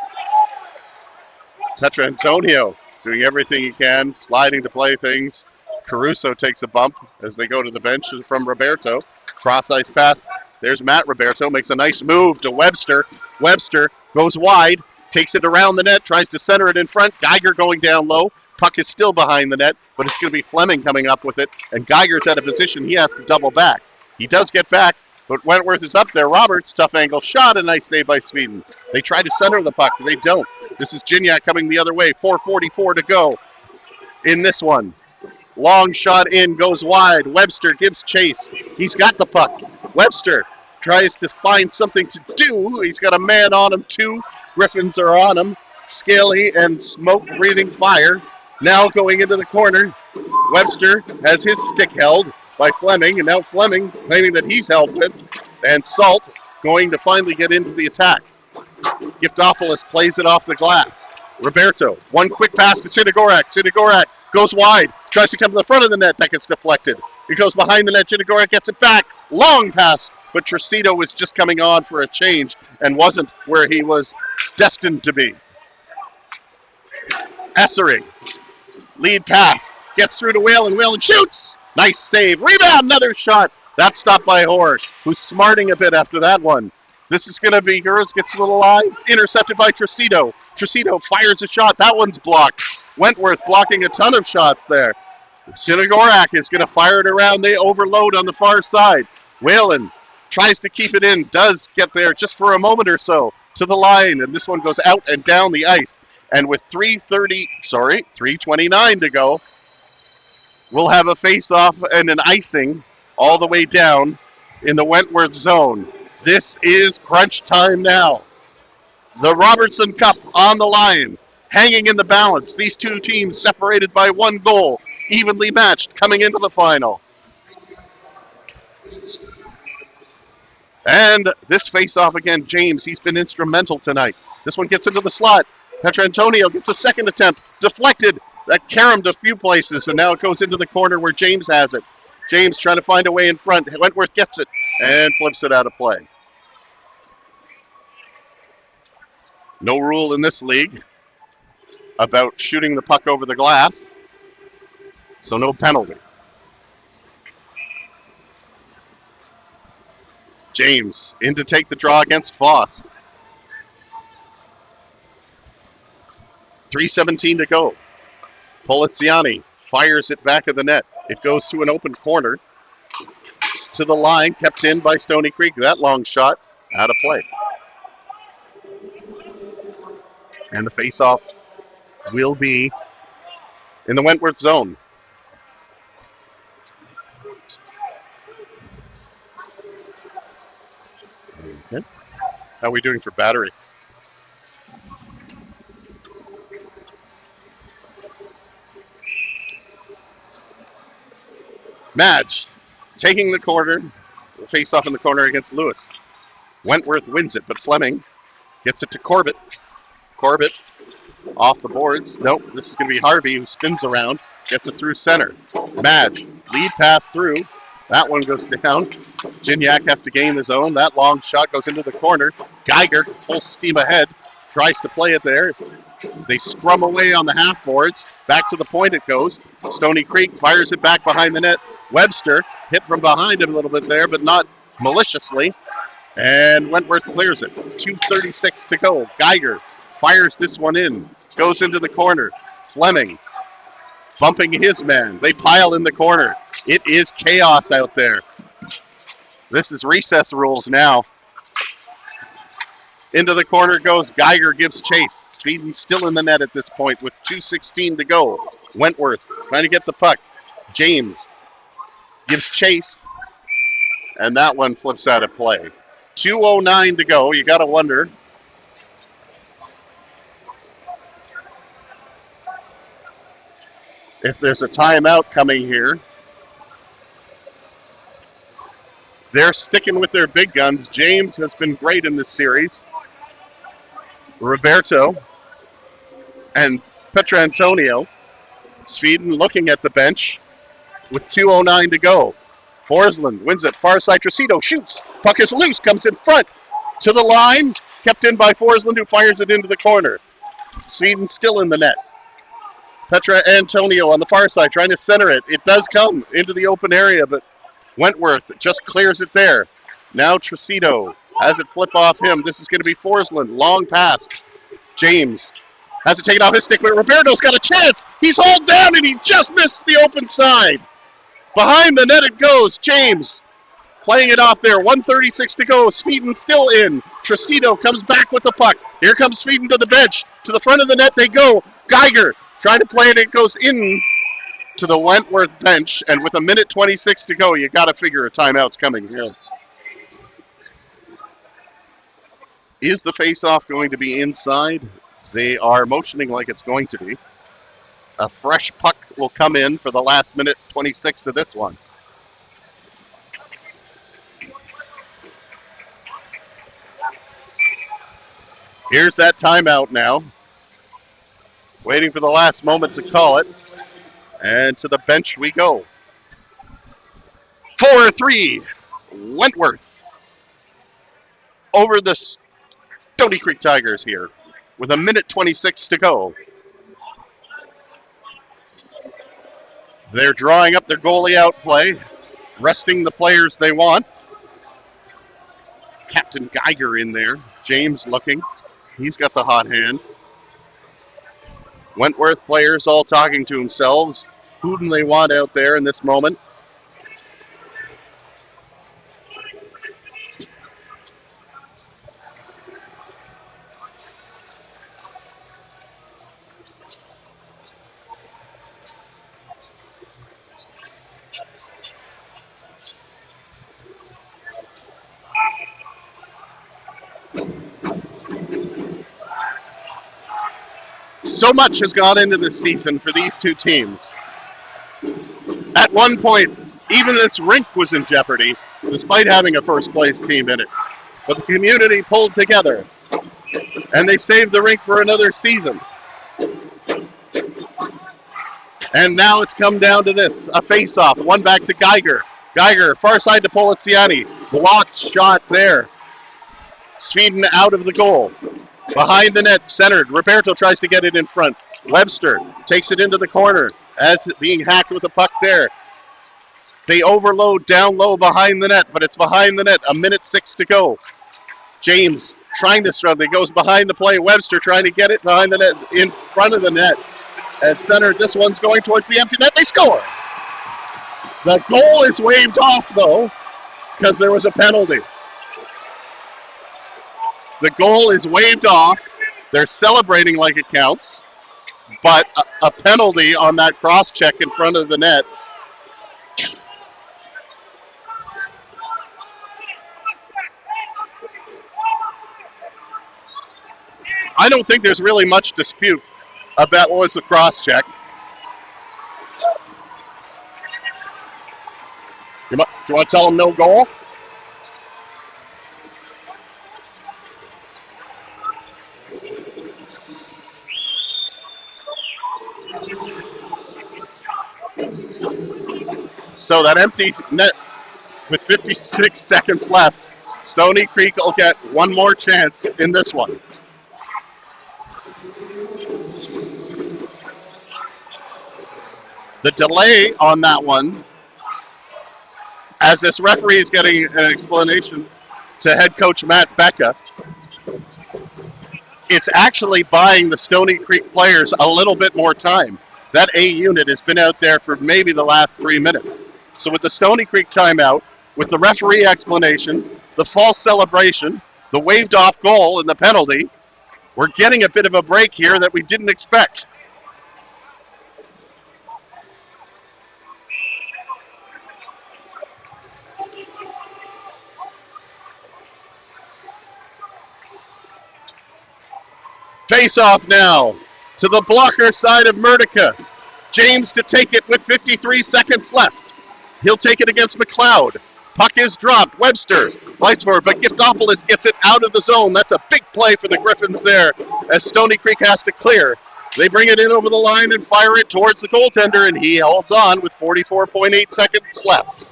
Petrantonio doing everything he can, sliding to play things. Caruso takes a bump as they go to the bench from Roberto. Cross-ice pass. There's Matt Roberto. Makes a nice move to Webster. Webster goes wide. Takes it around the net. Tries to center it in front. Geiger going down low. Puck is still behind the net, but it's going to be Fleming coming up with it. And Geiger's out of position. He has to double back. He does get back, but Wentworth is up there. Roberts, tough angle shot. A nice save by Sweden. They try to center the puck. They don't. This is Gignac coming the other way. 4:44 to go in this one. Long shot in, goes wide. Webster gives chase. He's got the puck. Webster tries to find something to do. He's got a man on him, too. Gryphins are on him. Scaly and smoke-breathing fire. Now going into the corner. Webster has his stick held by Fleming, and now Fleming claiming that he's held with. And Salt going to finally get into the attack. Giftopoulos plays it off the glass. Roberto, one quick pass to Chinagorak. Chinagorak goes wide, tries to come to the front of the net. That gets deflected. He goes behind the net. Chinagorak gets it back. Long pass, but Tracito was just coming on for a change and wasn't where he was destined to be. Essery, lead pass, gets through to Whalen. Whalen shoots. Nice save. Rebound, another shot. That's stopped by Horse, who's smarting a bit after that one. This is going to be, Girls gets to the line, intercepted by Tracito. Tracito fires a shot. That one's blocked. Wentworth blocking a ton of shots there. Chinagorak is going to fire it around. They overload on the far side. Whalen tries to keep it in, does get there just for a moment or so to the line, and this one goes out and down the ice. And with 3:29 to go, we'll have a face-off and an icing all the way down in the Wentworth zone. This is crunch time now. The Robertson Cup on the line, hanging in the balance. These two teams separated by one goal, evenly matched coming into the final. And this face-off again, James, he's been instrumental tonight. This one gets into the slot. Petrantonio gets a second attempt, deflected. That caromed a few places, and now it goes into the corner where James has it. James trying to find a way in front. Wentworth gets it and flips it out of play. No rule in this league about shooting the puck over the glass, so no penalty. James in to take the draw against Foss. 3:17 to go. Poliziani fires it back of the net. It goes to an open corner. To the line, kept in by Stoney Creek. That long shot out of play. And the faceoff will be in the Wentworth zone. Okay. How are we doing for battery? Madge taking the corner, face off in the corner against Lewis. Wentworth wins it, but Fleming gets it to Corbett. Corbett off the boards. Nope, this is going to be Harvey who spins around, gets it through center. Madge, lead pass through. That one goes down. Gignac has to gain his own. That long shot goes into the corner. Geiger, full steam ahead, tries to play it there. They scrum away on the half boards. Back to the point it goes. Stoney Creek fires it back behind the net. Webster hit from behind it a little bit there, but not maliciously. And Wentworth clears it. 2:36 to go. Geiger fires this one in. Goes into the corner. Fleming bumping his man. They pile in the corner. It is chaos out there. This is recess rules now. Into the corner goes Geiger, gives chase. Sweden still in the net at this point with 2:16 to go. Wentworth trying to get the puck. James gives chase, and that one flips out of play. 2:09 to go. You got to wonder if there's a timeout coming here. They're sticking with their big guns. James has been great in this series. Roberto and Petrantonio. Sweden looking at the bench with 2:09 to go. Forsland wins it. Far side, Tracito shoots. Puck is loose, comes in front. To the line, kept in by Forsland, who fires it into the corner. Sweden still in the net. Petrantonio on the far side trying to center it. It does come into the open area, but Wentworth just clears it there. Now Tracito has it flip off him. This is going to be Forsland. Long pass. James has it taken off his stick, but Roberto's got a chance. He's hauled down, and he just missed the open side. Behind the net it goes. James playing it off there. 1:36 to go. Sweden still in. Tracito comes back with the puck. Here comes Sweden to the bench. To the front of the net they go. Geiger trying to play it. It goes in to the Wentworth bench, and with 1:26 to go, you got to figure a timeout's coming here. Is the faceoff going to be inside? They are motioning like it's going to be. A fresh puck will come in for the last 1:26 of this one. Here's that timeout now. Waiting for the last moment to call it. And to the bench we go. 4-3, Wentworth over the Stoney Creek Tigers here with 1:26 to go. They're drawing up their goalie outplay, resting the players they want. Captain Geiger in there. James looking. He's got the hot hand. Wentworth players all talking to themselves. Who do they want out there in this moment? So much has gone into this season for these two teams. At one point, even this rink was in jeopardy, despite having a first-place team in it. But the community pulled together, and they saved the rink for another season. And now it's come down to this, a face-off. One back to Geiger. Geiger, far side to Poliziani. Blocked shot there. Sweden out of the goal. Behind the net, centered. Roberto tries to get it in front. Webster takes it into the corner as being hacked with the puck there. They overload down low behind the net, but it's behind the net. 1:06 to go. James trying to struggle. He goes behind the play. Webster trying to get it behind the net, in front of the net. At center, this one's going towards the empty net. They score. The goal is waved off, though, because there was a penalty. The goal is waved off. They're celebrating like it counts, but a penalty on that cross-check in front of the net. I don't think there's really much dispute about what was the cross-check. Do you want to tell them no goal? So that empty net with 56 seconds left, Stoney Creek will get one more chance in this one. The delay on that one, as this referee is getting an explanation to head coach Matt Becca, it's actually buying the Stoney Creek players a little bit more time. That A unit has been out there for maybe the last 3 minutes. So with the Stoney Creek timeout, with the referee explanation, the false celebration, the waved off goal, and the penalty, we're getting a bit of a break here that we didn't expect. Face off now to the blocker side of Murtica. James to take it with 53 seconds left. He'll take it against McLeod. Puck is dropped. Webster fights for it, but Giftopoulos gets it out of the zone. That's a big play for the Gryphins there as Stoney Creek has to clear. They bring it in over the line and fire it towards the goaltender, and he holds on with 44.8 seconds left.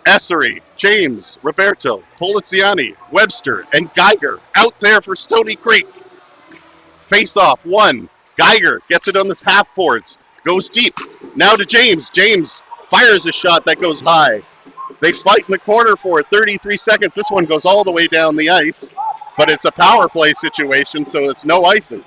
Essery, James, Roberto, Poliziani, Webster, and Geiger out there for Stoney Creek. Face-off, one. Geiger gets it on the half boards, goes deep. Now to James. James fires a shot that goes high. They fight in the corner for it, 33 seconds. This one goes all the way down the ice, but it's a power play situation, so it's no icing.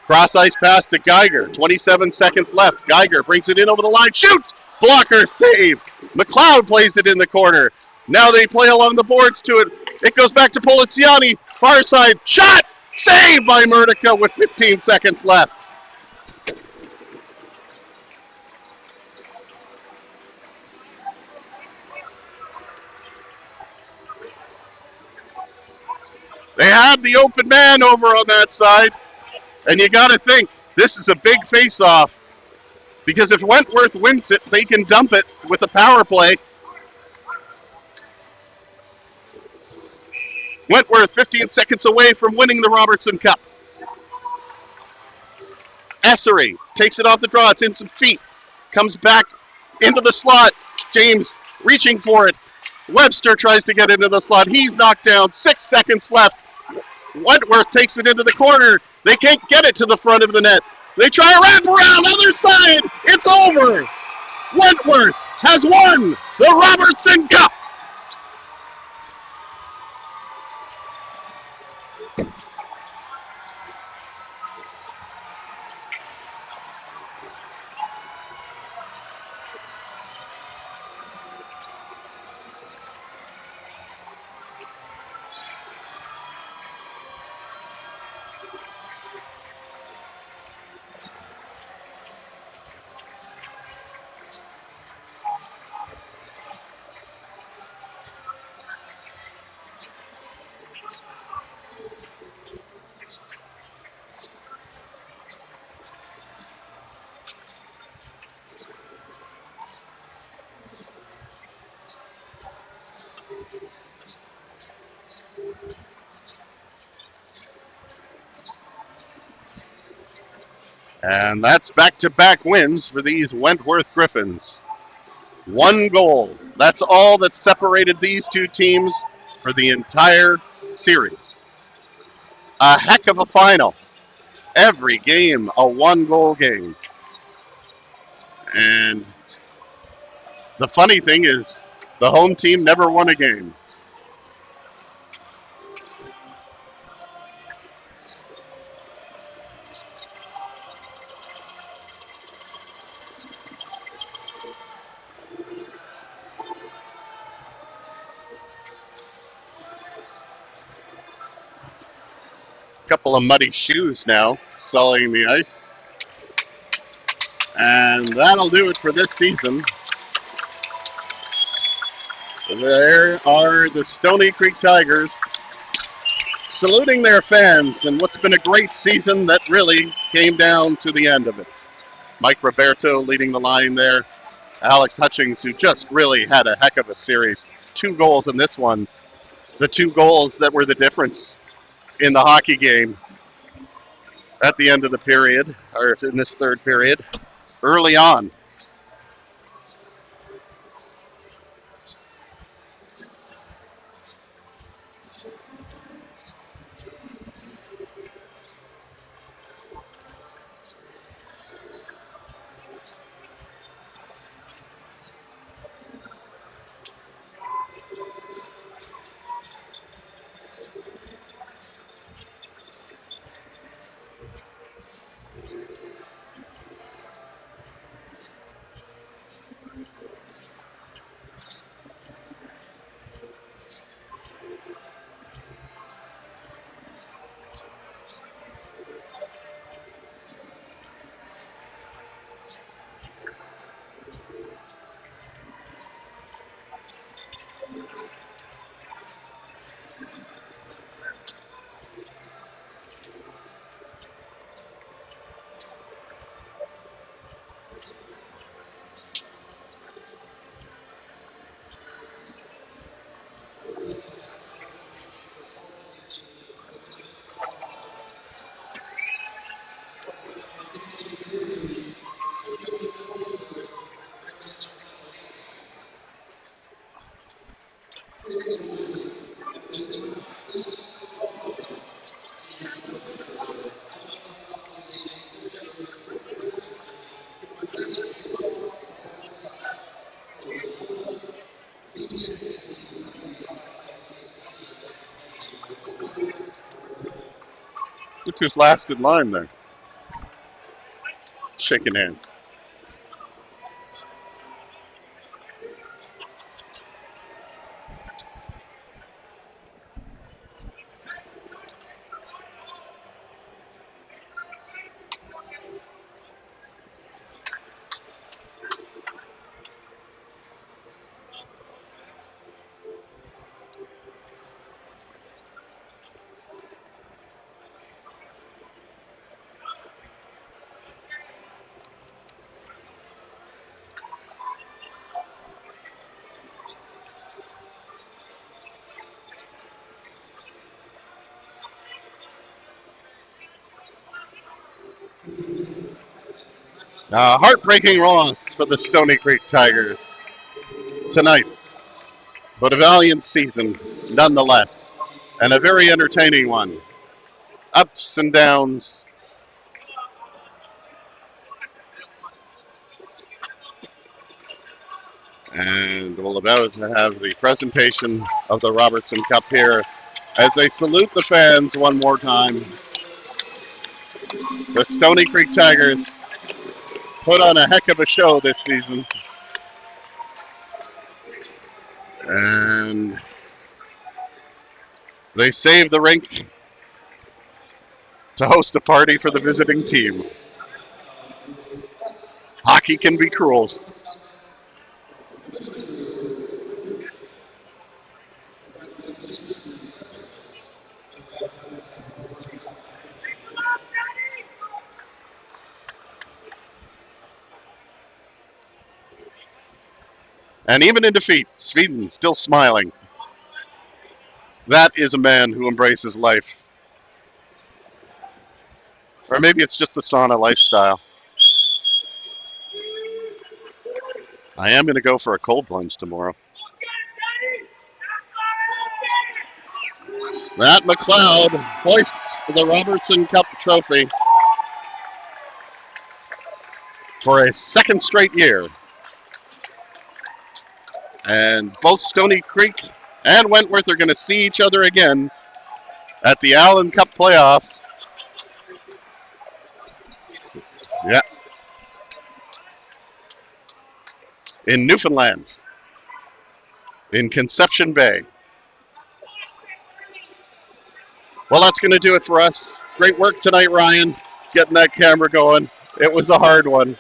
Cross-ice pass to Geiger, 27 seconds left. Geiger brings it in over the line, shoots! Blocker save. McLeod plays it in the corner. Now they play along the boards to it. It goes back to Poliziani. Far side. Shot! Saved by Murtica with 15 seconds left. They had the open man over on that side. And you got to think, this is a big face-off. Because if Wentworth wins it, they can dump it with a power play. Wentworth 15 seconds away from winning the Robertson Cup. Essery takes it off the draw. It's in some feet. Comes back into the slot. James reaching for it. Webster tries to get into the slot. He's knocked down. 6 seconds left. Wentworth takes it into the corner. They can't get it to the front of the net. They try to wrap around, other side. It's over. Wentworth has won the Robertson Cup. And that's back-to-back wins for these Wentworth Gryphins. 1 goal. That's all that separated these two teams for the entire series. A heck of a final. Every game a one-goal game. And the funny thing is, the home team never won a game. A couple of muddy shoes now, sullying the ice. And that'll do it for this season. There are the Stoney Creek Tigers saluting their fans in what's been a great season that really came down to the end of it. Mike Roberto leading the line there. Alex Hutchings, who just really had a heck of a series. 2 goals in this one. The 2 goals that were the difference in the hockey game at the end of the period, or in this third period, early on. Look who's last in line there. Shaking hands. Heartbreaking loss for the Stoney Creek Tigers tonight, but a valiant season nonetheless, and a very entertaining one. Ups and downs. And we're about to have the presentation of the Robertson Cup here as they salute the fans one more time. The Stoney Creek Tigers put on a heck of a show this season. And they saved the rink to host a party for the visiting team. Hockey can be cruel. And even in defeat, Sweden still smiling. That is a man who embraces life. Or maybe it's just the sauna lifestyle. I am going to go for a cold plunge tomorrow. Matt McLeod hoists the Robertson Cup trophy for a second straight year. And both Stoney Creek and Wentworth are going to see each other again at the Allen Cup playoffs. Yeah. In Newfoundland, in Conception Bay. Well, that's going to do it for us. Great work tonight, Ryan, getting that camera going. It was a hard one.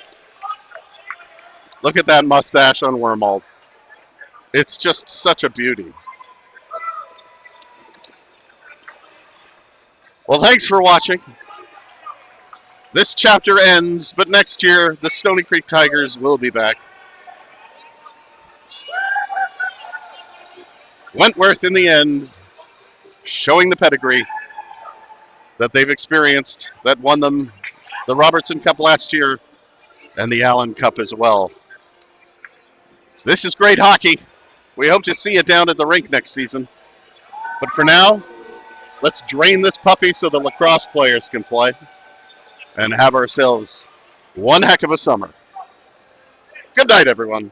Look at that mustache on Wormald. It's just such a beauty. Well, thanks for watching. This chapter ends, but next year, the Stoney Creek Tigers will be back. Wentworth, in the end, showing the pedigree that they've experienced, that won them the Robertson Cup last year and the Allen Cup as well. This is great hockey. We hope to see you down at the rink next season. But for now, let's drain this puppy so the lacrosse players can play and have ourselves one heck of a summer. Good night, everyone.